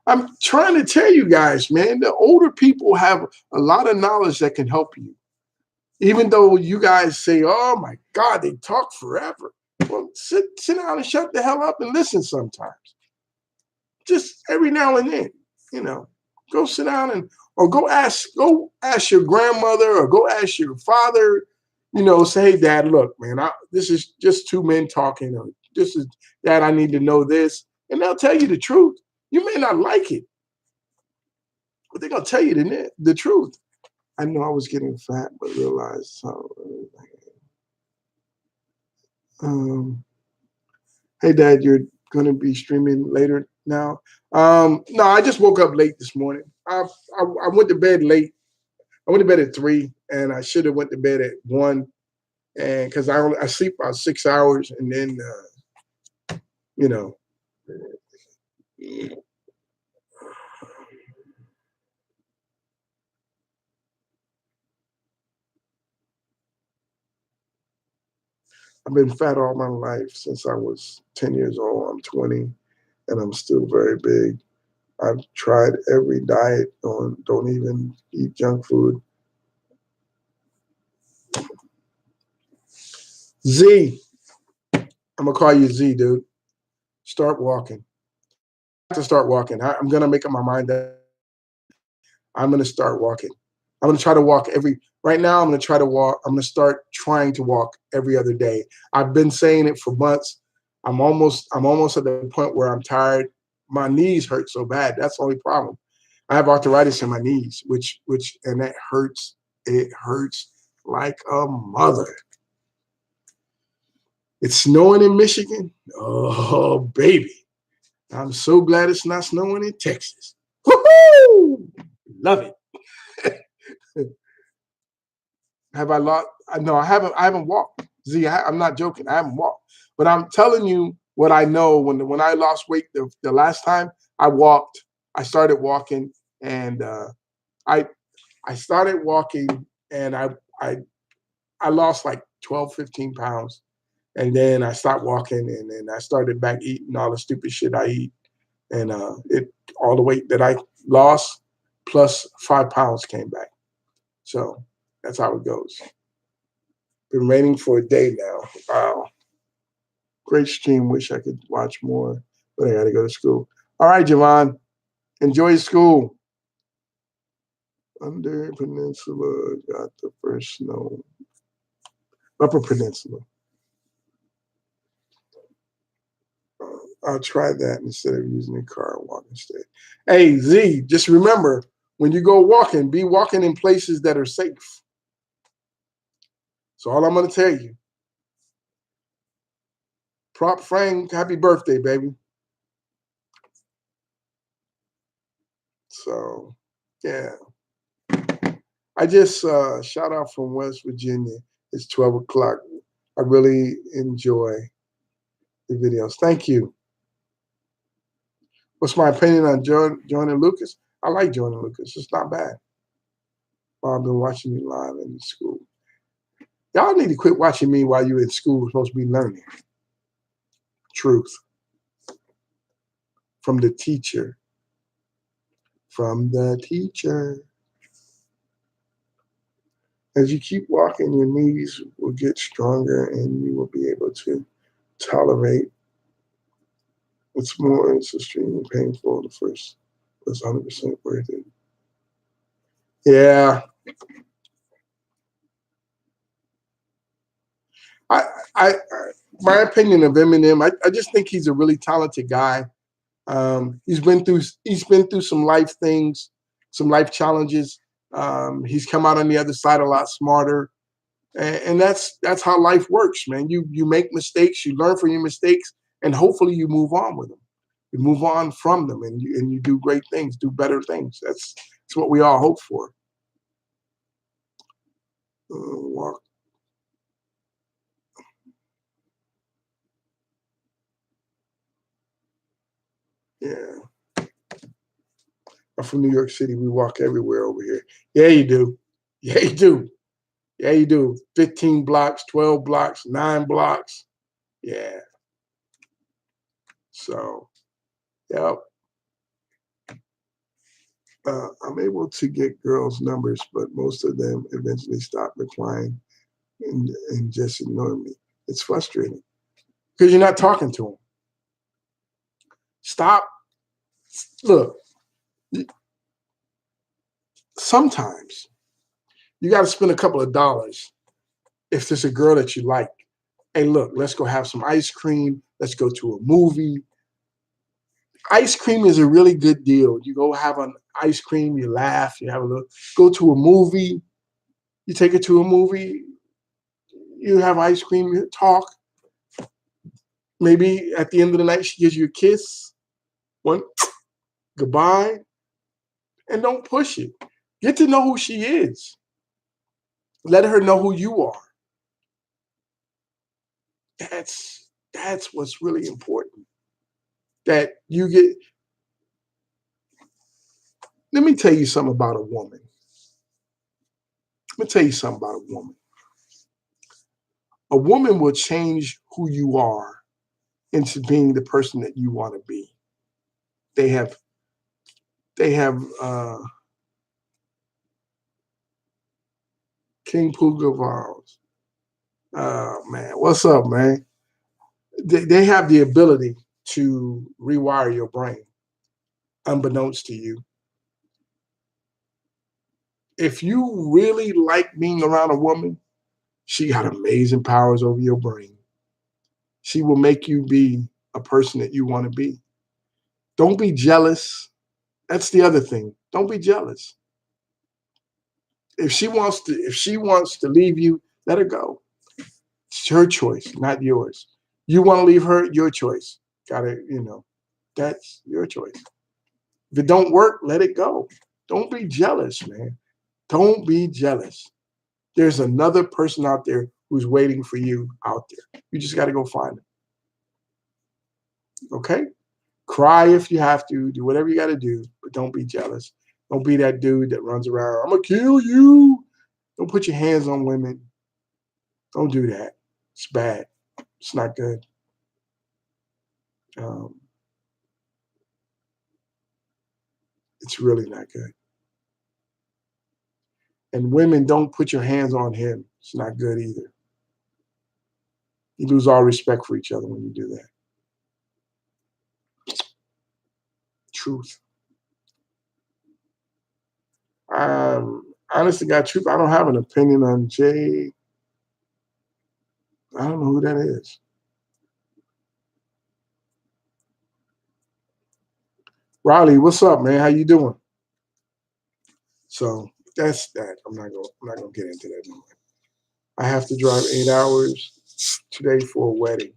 I'm trying to tell you guys, man, the older people have a lot of knowledge that can help you. Even though you guys say, oh my God, they talk forever. Well, sit down and shut the hell up and listen sometimes. Just every now and then, you know, go sit down or go ask your grandmother or go ask your father, say, hey, Dad, look, man, this is just 2 men talking. Or this is, Dad, I need to know this. And they'll tell you the truth. You may not like it, but they're going to tell you the truth. I know I was getting fat, but realized how. Hey, Dad, you're going to be streaming later now. No, I just woke up late this morning. I went to bed late. I went to bed at 3, and I should have went to bed at 1, and because I sleep about 6 hours, and then you know. I've been fat all my life since I was 10 years old. I'm 20, and I'm still very big. I've tried every diet. Don't even eat junk food. Z, I'm gonna call you Z, dude. Start walking. I have to start walking. I'm gonna make up my mind that I'm gonna start walking. I'm gonna try to walk every. Right now, I'm gonna try to walk. I'm gonna start trying to walk every other day. I've been saying it for months. I'm almost at the point where I'm tired. My knees hurt so bad. That's the only problem. I have arthritis in my knees, and that hurts. It hurts like a mother. It's snowing in Michigan. Oh, baby. I'm so glad it's not snowing in Texas. Woohoo! Love it. Have I lost? No, I haven't. I haven't walked. Z, I'm not joking. I haven't walked. But I'm telling you, what I know when I lost weight the last time I walked, I started walking and I I started walking and I I lost like 12, 15 pounds. And then I stopped walking and then I started back eating all the stupid shit I eat. And it all the weight that I lost plus 5 pounds came back. So that's how it goes. Been waiting for a day now. Wow. Great stream. Wish I could watch more, but I got to go to school. All right, Javon. Enjoy school. Under Peninsula got the first snow. Upper Peninsula. I'll try that instead of using a car and walking instead. Hey, Z, just remember when you go walking, be walking in places that are safe. So all I'm going to tell you. Prop Frank, happy birthday, baby. So, yeah. I just shout out from West Virginia. It's 12 o'clock. I really enjoy the videos. Thank you. What's my opinion on Jordan Lucas? I like Jordan Lucas. It's not bad. Well, I've been watching you live in school. Y'all need to quit watching me while you're in school. We're supposed to be learning. Truth. From the teacher. From the teacher. As you keep walking, your knees will get stronger and you will be able to tolerate what's more. It's extremely painful. The first was 100% worth it. Yeah. I my opinion of Eminem, I just think he's a really talented guy. He's been through some life things, some life challenges. He's come out on the other side a lot smarter, and that's how life works, man. You make mistakes, you learn from your mistakes, and hopefully you move on with them. You move on from them, and you do great things, do better things. That's what we all hope for. Walk. Yeah. I'm from New York City. We walk everywhere over here. Yeah, you do. Yeah, you do. Yeah, you do. 15 blocks, 12 blocks, 9 blocks. Yeah. So, yeah. I'm able to get girls' numbers, but most of them eventually stop replying and just ignore me. It's frustrating because you're not talking to them. Stop. Look, sometimes you got to spend a couple of dollars if there's a girl that you like. Hey, look, let's go have some ice cream. Let's go to a movie. Ice cream is a really good deal. You go have an ice cream, you laugh, you have a little, go to a movie, you take it to a movie, you have ice cream, you talk. Maybe at the end of the night, she gives you a kiss, one goodbye, and don't push it. Get to know who she is. Let her know who you are. That's what's really important. That you get. Let me tell you something about a woman. Let me tell you something about a woman. A woman will change who you are into being the person that you want to be. They have King Puga Vowels. Oh man, what's up, man? They have the ability to rewire your brain, unbeknownst to you. If you really like being around a woman, she got amazing powers over your brain. She will make you be a person that you want to be. Don't be jealous. That's the other thing. Don't be jealous. If she wants to leave you, let her go. It's her choice, not yours. You want to leave her, your choice. That's your choice. If it don't work, let it go. Don't be jealous, man. Don't be jealous. There's another person out there who's waiting for you out there. You just got to go find them. Okay? Cry if you have to. Do whatever you got to do, but don't be jealous. Don't be that dude that runs around, I'm going to kill you. Don't put your hands on women. Don't do that. It's bad. It's not good. Um, it's really not good. And women, don't put your hands on him. It's not good either. You lose all respect for each other when you do that. Truth. Honestly, God, truth, I don't have an opinion on Jay. I don't know who that is. Riley, what's up, man? How you doing? So that's that. I'm not gonna get into that more. I have to drive 8 hours today for a wedding.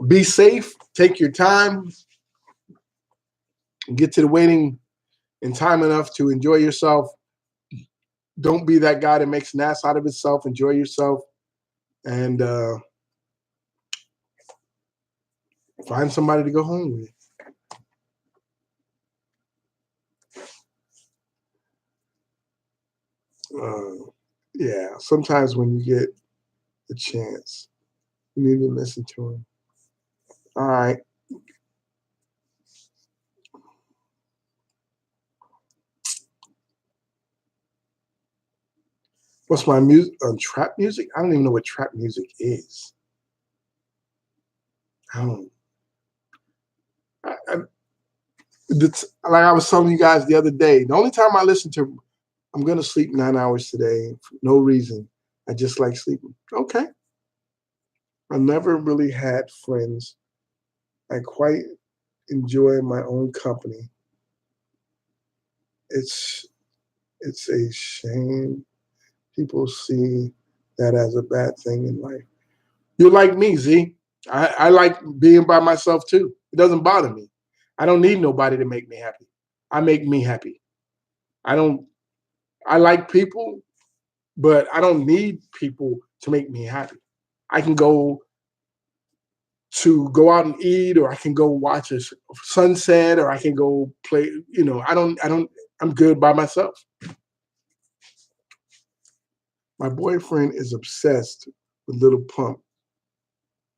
Be safe. Take your time. Get to the wedding in time enough to enjoy yourself. Don't be that guy that makes an ass out of himself. Enjoy yourself and find somebody to go home with. Yeah, sometimes when you get a chance, you need to listen to him. All right. What's my music? Trap music? I don't even know what trap music is. I don't. Like I was telling you guys the other day, the only time I listen to, I'm gonna sleep 9 hours today for no reason. I just like sleeping. Okay. I never really had friends. I quite enjoy my own company. It's it's a shame people see that as a bad thing in life. You're like me, Z. I like being by myself too. It doesn't bother me. I don't need nobody to make me happy. I make me happy. I don't. I like people, but I don't need people to make me happy. I can go out and eat, or I can go watch a sunset, or I can go play. I don't. I'm good by myself. My boyfriend is obsessed with Little Pump.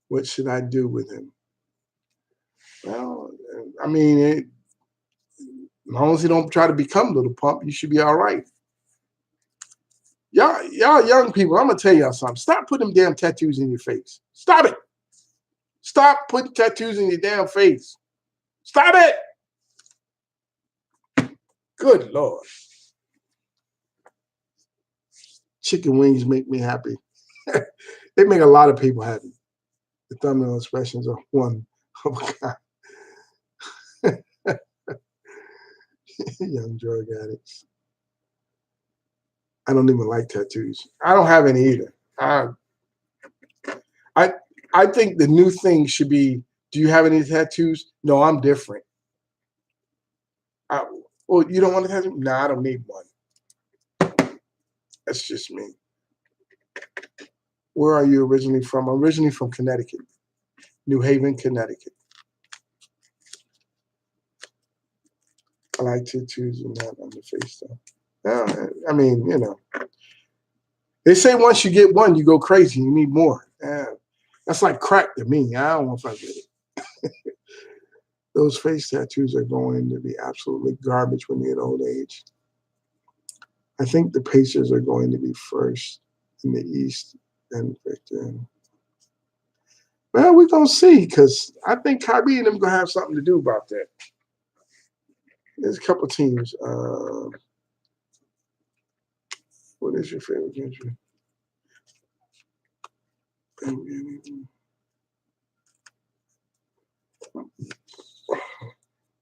What should I do with him? Well, I mean, as long as he don't try to become Little Pump, you should be all right. Y'all young people, I'm gonna tell y'all something. Stop putting them damn tattoos in your face. Stop it. Stop putting tattoos in your damn face. Stop it. Good Lord. Chicken wings make me happy. They make a lot of people happy. The thumbnail expressions are one of a kind. Young drug addicts. I don't even like tattoos. I don't have any either. I I think the new thing should be, do you have any tattoos? No, I'm different. I, well, you don't want a tattoo? No, I don't need one. That's just me. Where are you originally from? I'm originally from Connecticut, New Haven, Connecticut. I like tattoos and that on the face though. I mean, they say once you get one, you go crazy. You need more. That's like crack to me. I don't know if I get it. Those face tattoos are going to be absolutely garbage when you get old age. I think the Pacers are going to be first in the East and Victor. Well, we're gonna see because I think Kyrie and them gonna have something to do about that. There's a couple teams. What is your favorite country?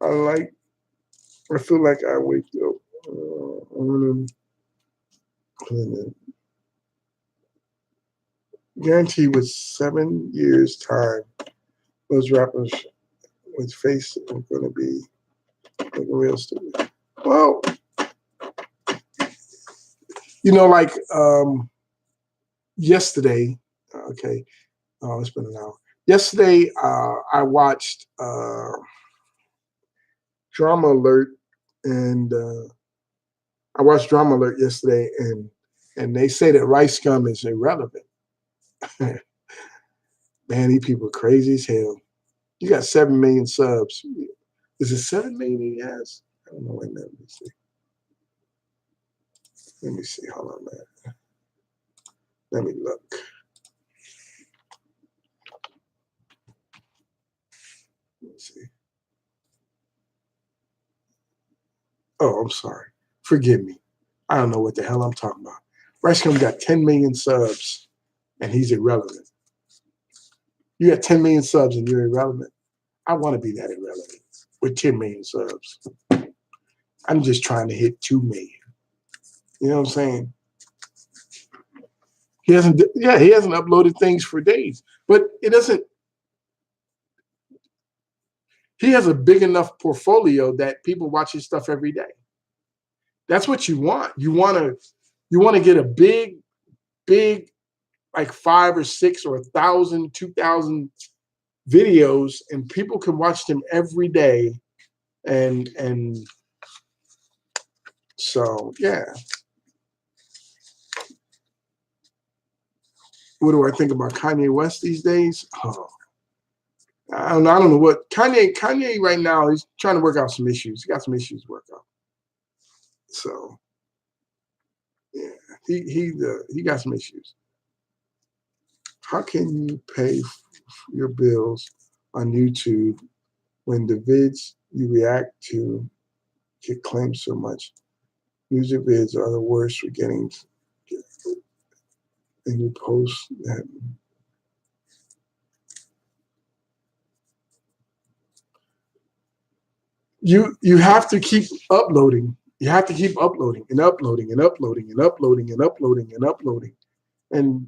I like. I feel like I wake up. Guarantee with 7 years time, those rappers with face are gonna be Looking real stupid. Well, like yesterday. Okay, oh, it's been an hour. Yesterday, I watched Drama Alert, and I watched Drama Alert yesterday, and they say that Rice Gum is irrelevant. Man, these people are crazy as hell. You got 7 million subs. Is it 7 million he has? I don't know. Wait a minute. Let me see. Let me see. Hold on, man. Let me look. Let me see. Oh, I'm sorry. Forgive me. I don't know what the hell I'm talking about. Rice Gum got 10 million subs, and he's irrelevant. You got 10 million subs, and you're irrelevant. I want to be that irrelevant with 10 million subs. I'm just trying to hit 2 million. You know what I'm saying? He hasn't uploaded things for days, but it doesn't. He has a big enough portfolio that people watch his stuff every day. That's what you want. You want to get a big, like 5 or 6 or 1,000, 2,000 videos, and people can watch them every day. And so, yeah. What do I think about Kanye West these days? Oh, I don't know what Kanye right now. He's trying to work out some issues. He got some issues to work out. So yeah, he got some issues. How can you pay your bills on YouTube when the vids you react to get claimed so much? Music vids are the worst for getting, and you post that. You have to keep uploading. You have to keep uploading and uploading and uploading and uploading and uploading and uploading. And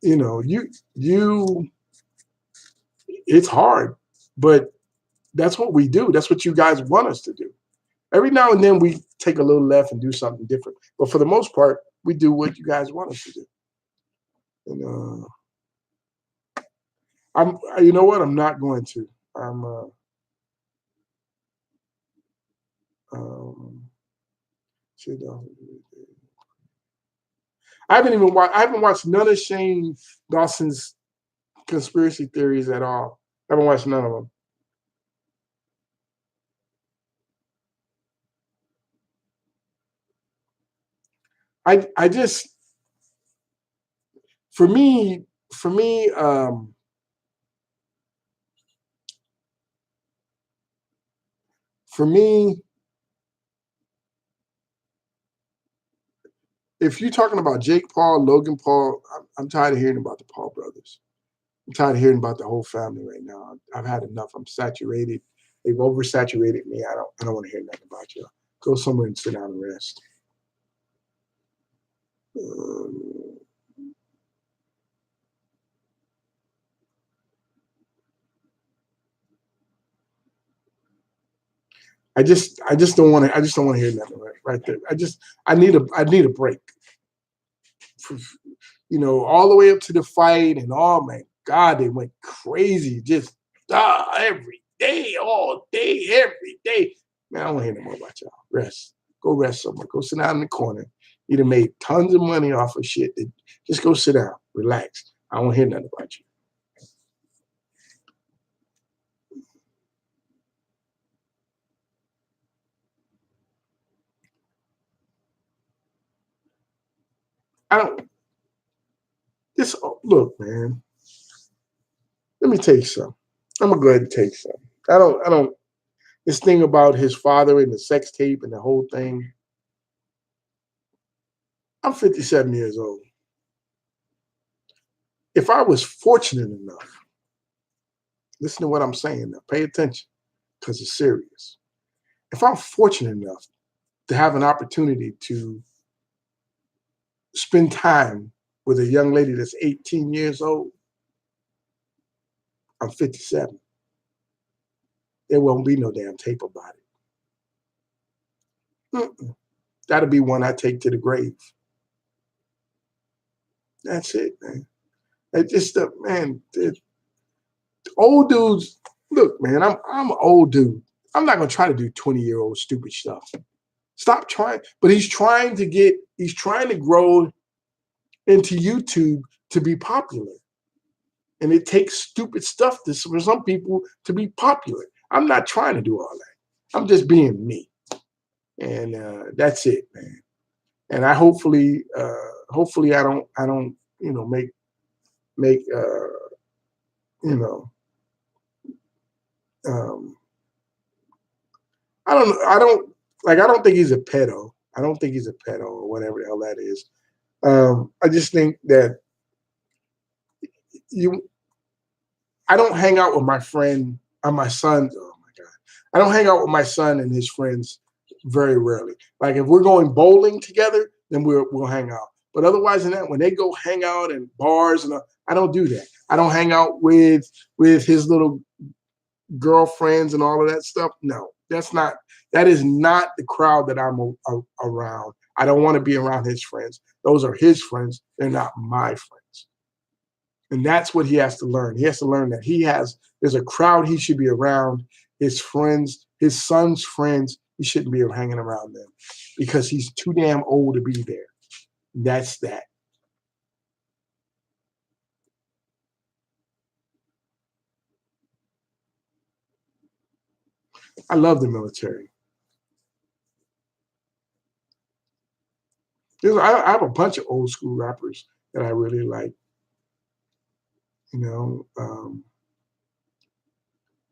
you it's hard, but that's what we do. That's what you guys want us to do. Every now and then we take a little left and do something different. But for the most part, we do what you guys want us to do. And you know what? I'm not going to. I'm um, I haven't watched none of Shane Dawson's conspiracy theories at all. I haven't watched none of them. I just for me for me for me if you're talking about Jake Paul, Logan Paul, I'm tired of hearing about the Paul brothers. I'm tired of hearing about the whole family right now. I've had enough. I'm saturated. They've oversaturated me. I don't want to hear nothing about you. Go somewhere and sit down and rest. Um, I just don't want to. I just don't want to hear nothing right there. I need a break. All the way up to the fight, and oh my God, they went crazy. Just every day, all day, every day. Man, I don't want to hear no more about y'all. Rest. Go rest somewhere. Go sit down in the corner. You done made tons of money off of shit. Just go sit down. Relax. I don't want to hear nothing about you. I don't. Look, man. Let me tell you something. I'm gonna go ahead and tell you something. I don't. This thing about his father and the sex tape and the whole thing. I'm 57 years old. If I was fortunate enough, listen to what I'm saying now, pay attention because it's serious. If I'm fortunate enough to have an opportunity to spend time with a young lady that's 18 years old, I'm 57. there won't be no damn tape about it. That'll be one I take to the grave. That's it, man. It just man, old dudes. Look, man, I'm an old dude. I'm not gonna try to do 20-year-old stupid stuff. Stop trying. But he's trying to grow into YouTube to be popular. And it takes stupid stuff for some people to be popular. I'm not trying to do all that. I'm just being me. And that's it, man. And I hopefully I don't, make I don't think he's a pedo. I don't think he's a pedo or whatever the hell that is. I just think that I don't hang out with my friend my son. Oh my God. I don't hang out with my son and his friends very rarely. Like if we're going bowling together, then we'll hang out. But otherwise than that, when they go hang out in bars and I don't do that. I don't hang out with his little girlfriends and all of that stuff. No, that is not the crowd that I'm around. I don't want to be around his friends. Those are his friends. They're not my friends. And that's what he has to learn. He has to learn that there's a crowd he should be around. His friends, his son's friends, he shouldn't be hanging around them because he's too damn old to be there. That's that. I love the military. I have a bunch of old school rappers that I really like.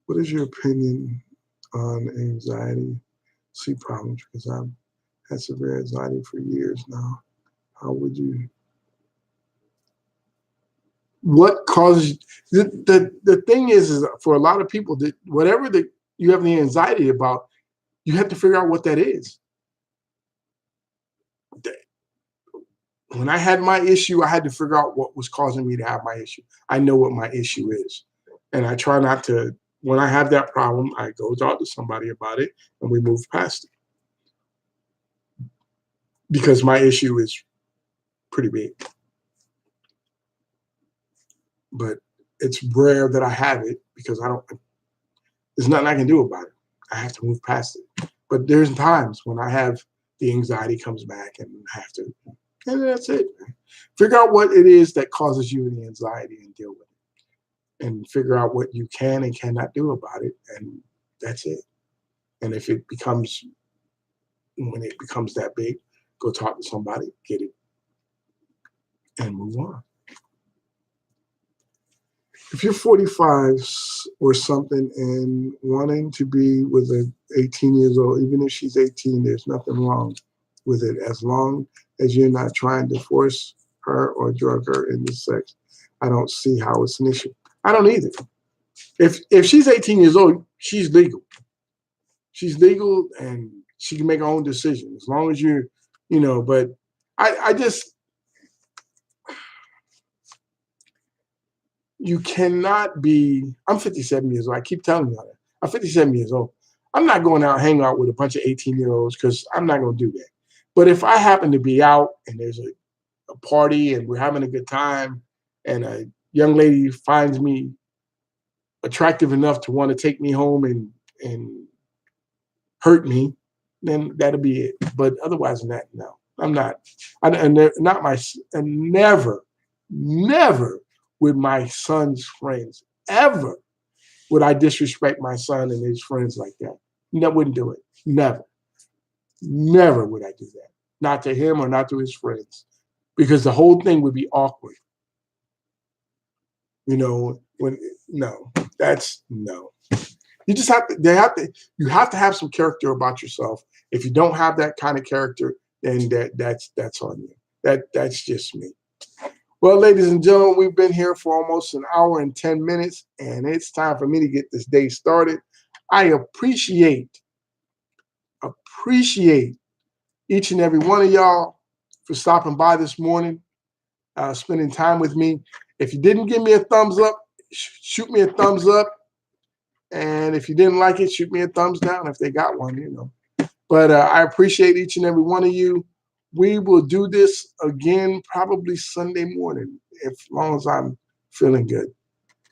What is your opinion on anxiety, sleep problems? Because I've had severe anxiety for years now. How would you? What causes the thing is for a lot of people that whatever that you have the anxiety about, you have to figure out what that is. When I had my issue, I had to figure out what was causing me to have my issue. I know what my issue is. And I try not to, when I have that problem, I go talk to somebody about it and we move past it. Because my issue is pretty big. But it's rare that I have it because there's nothing I can do about it. I have to move past it. But there's times when I have the anxiety comes back and I have to, and that's it. Figure out what it is that causes you the anxiety and deal with it. And figure out what you can and cannot do about it. And that's it. And if when it becomes that big, go talk to somebody, get it, and move on. If you're 45 or something and wanting to be with an 18 years old, even if she's 18, there's nothing wrong with it as long as you're not trying to force her or drug her into sex. I don't see how it's an issue. I don't either. If she's 18 years old, she's legal. She's legal and she can make her own decision as long as but you cannot be, I'm 57 years old. I keep telling you that. I'm 57 years old. I'm not going out hanging out with a bunch of 18-year-olds because I'm not going to do that. But if I happen to be out and there's a party and we're having a good time and a young lady finds me attractive enough to want to take me home and hurt me, then that'll be it. But otherwise than that, no. I'm not. Never with my son's friends. Ever would I disrespect my son and his friends like that. No, wouldn't do it. Never. Never would I do that. Not to him or not to his friends. Because the whole thing would be awkward. No. You just you have to have some character about yourself. If you don't have that kind of character, then that's on you. That's just me. Well, ladies and gentlemen, we've been here for almost an hour and 10 minutes, and it's time for me to get this day started. I appreciate each and every one of y'all for stopping by this morning, spending time with me. If you didn't give me a thumbs up, shoot me a thumbs up. And if you didn't like it, shoot me a thumbs down if they got one, you know. But I appreciate each and every one of you. We will do this again probably Sunday morning, as long as I'm feeling good.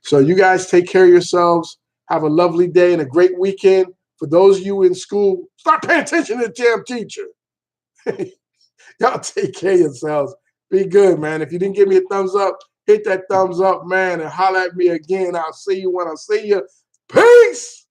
So you guys take care of yourselves. Have a lovely day and a great weekend. For those of you in school, start paying attention to the damn teacher. Y'all take care of yourselves. Be good, man. If you didn't give me a thumbs up, hit that thumbs up, man, and holler at me again. I'll see you when I see you. Peace!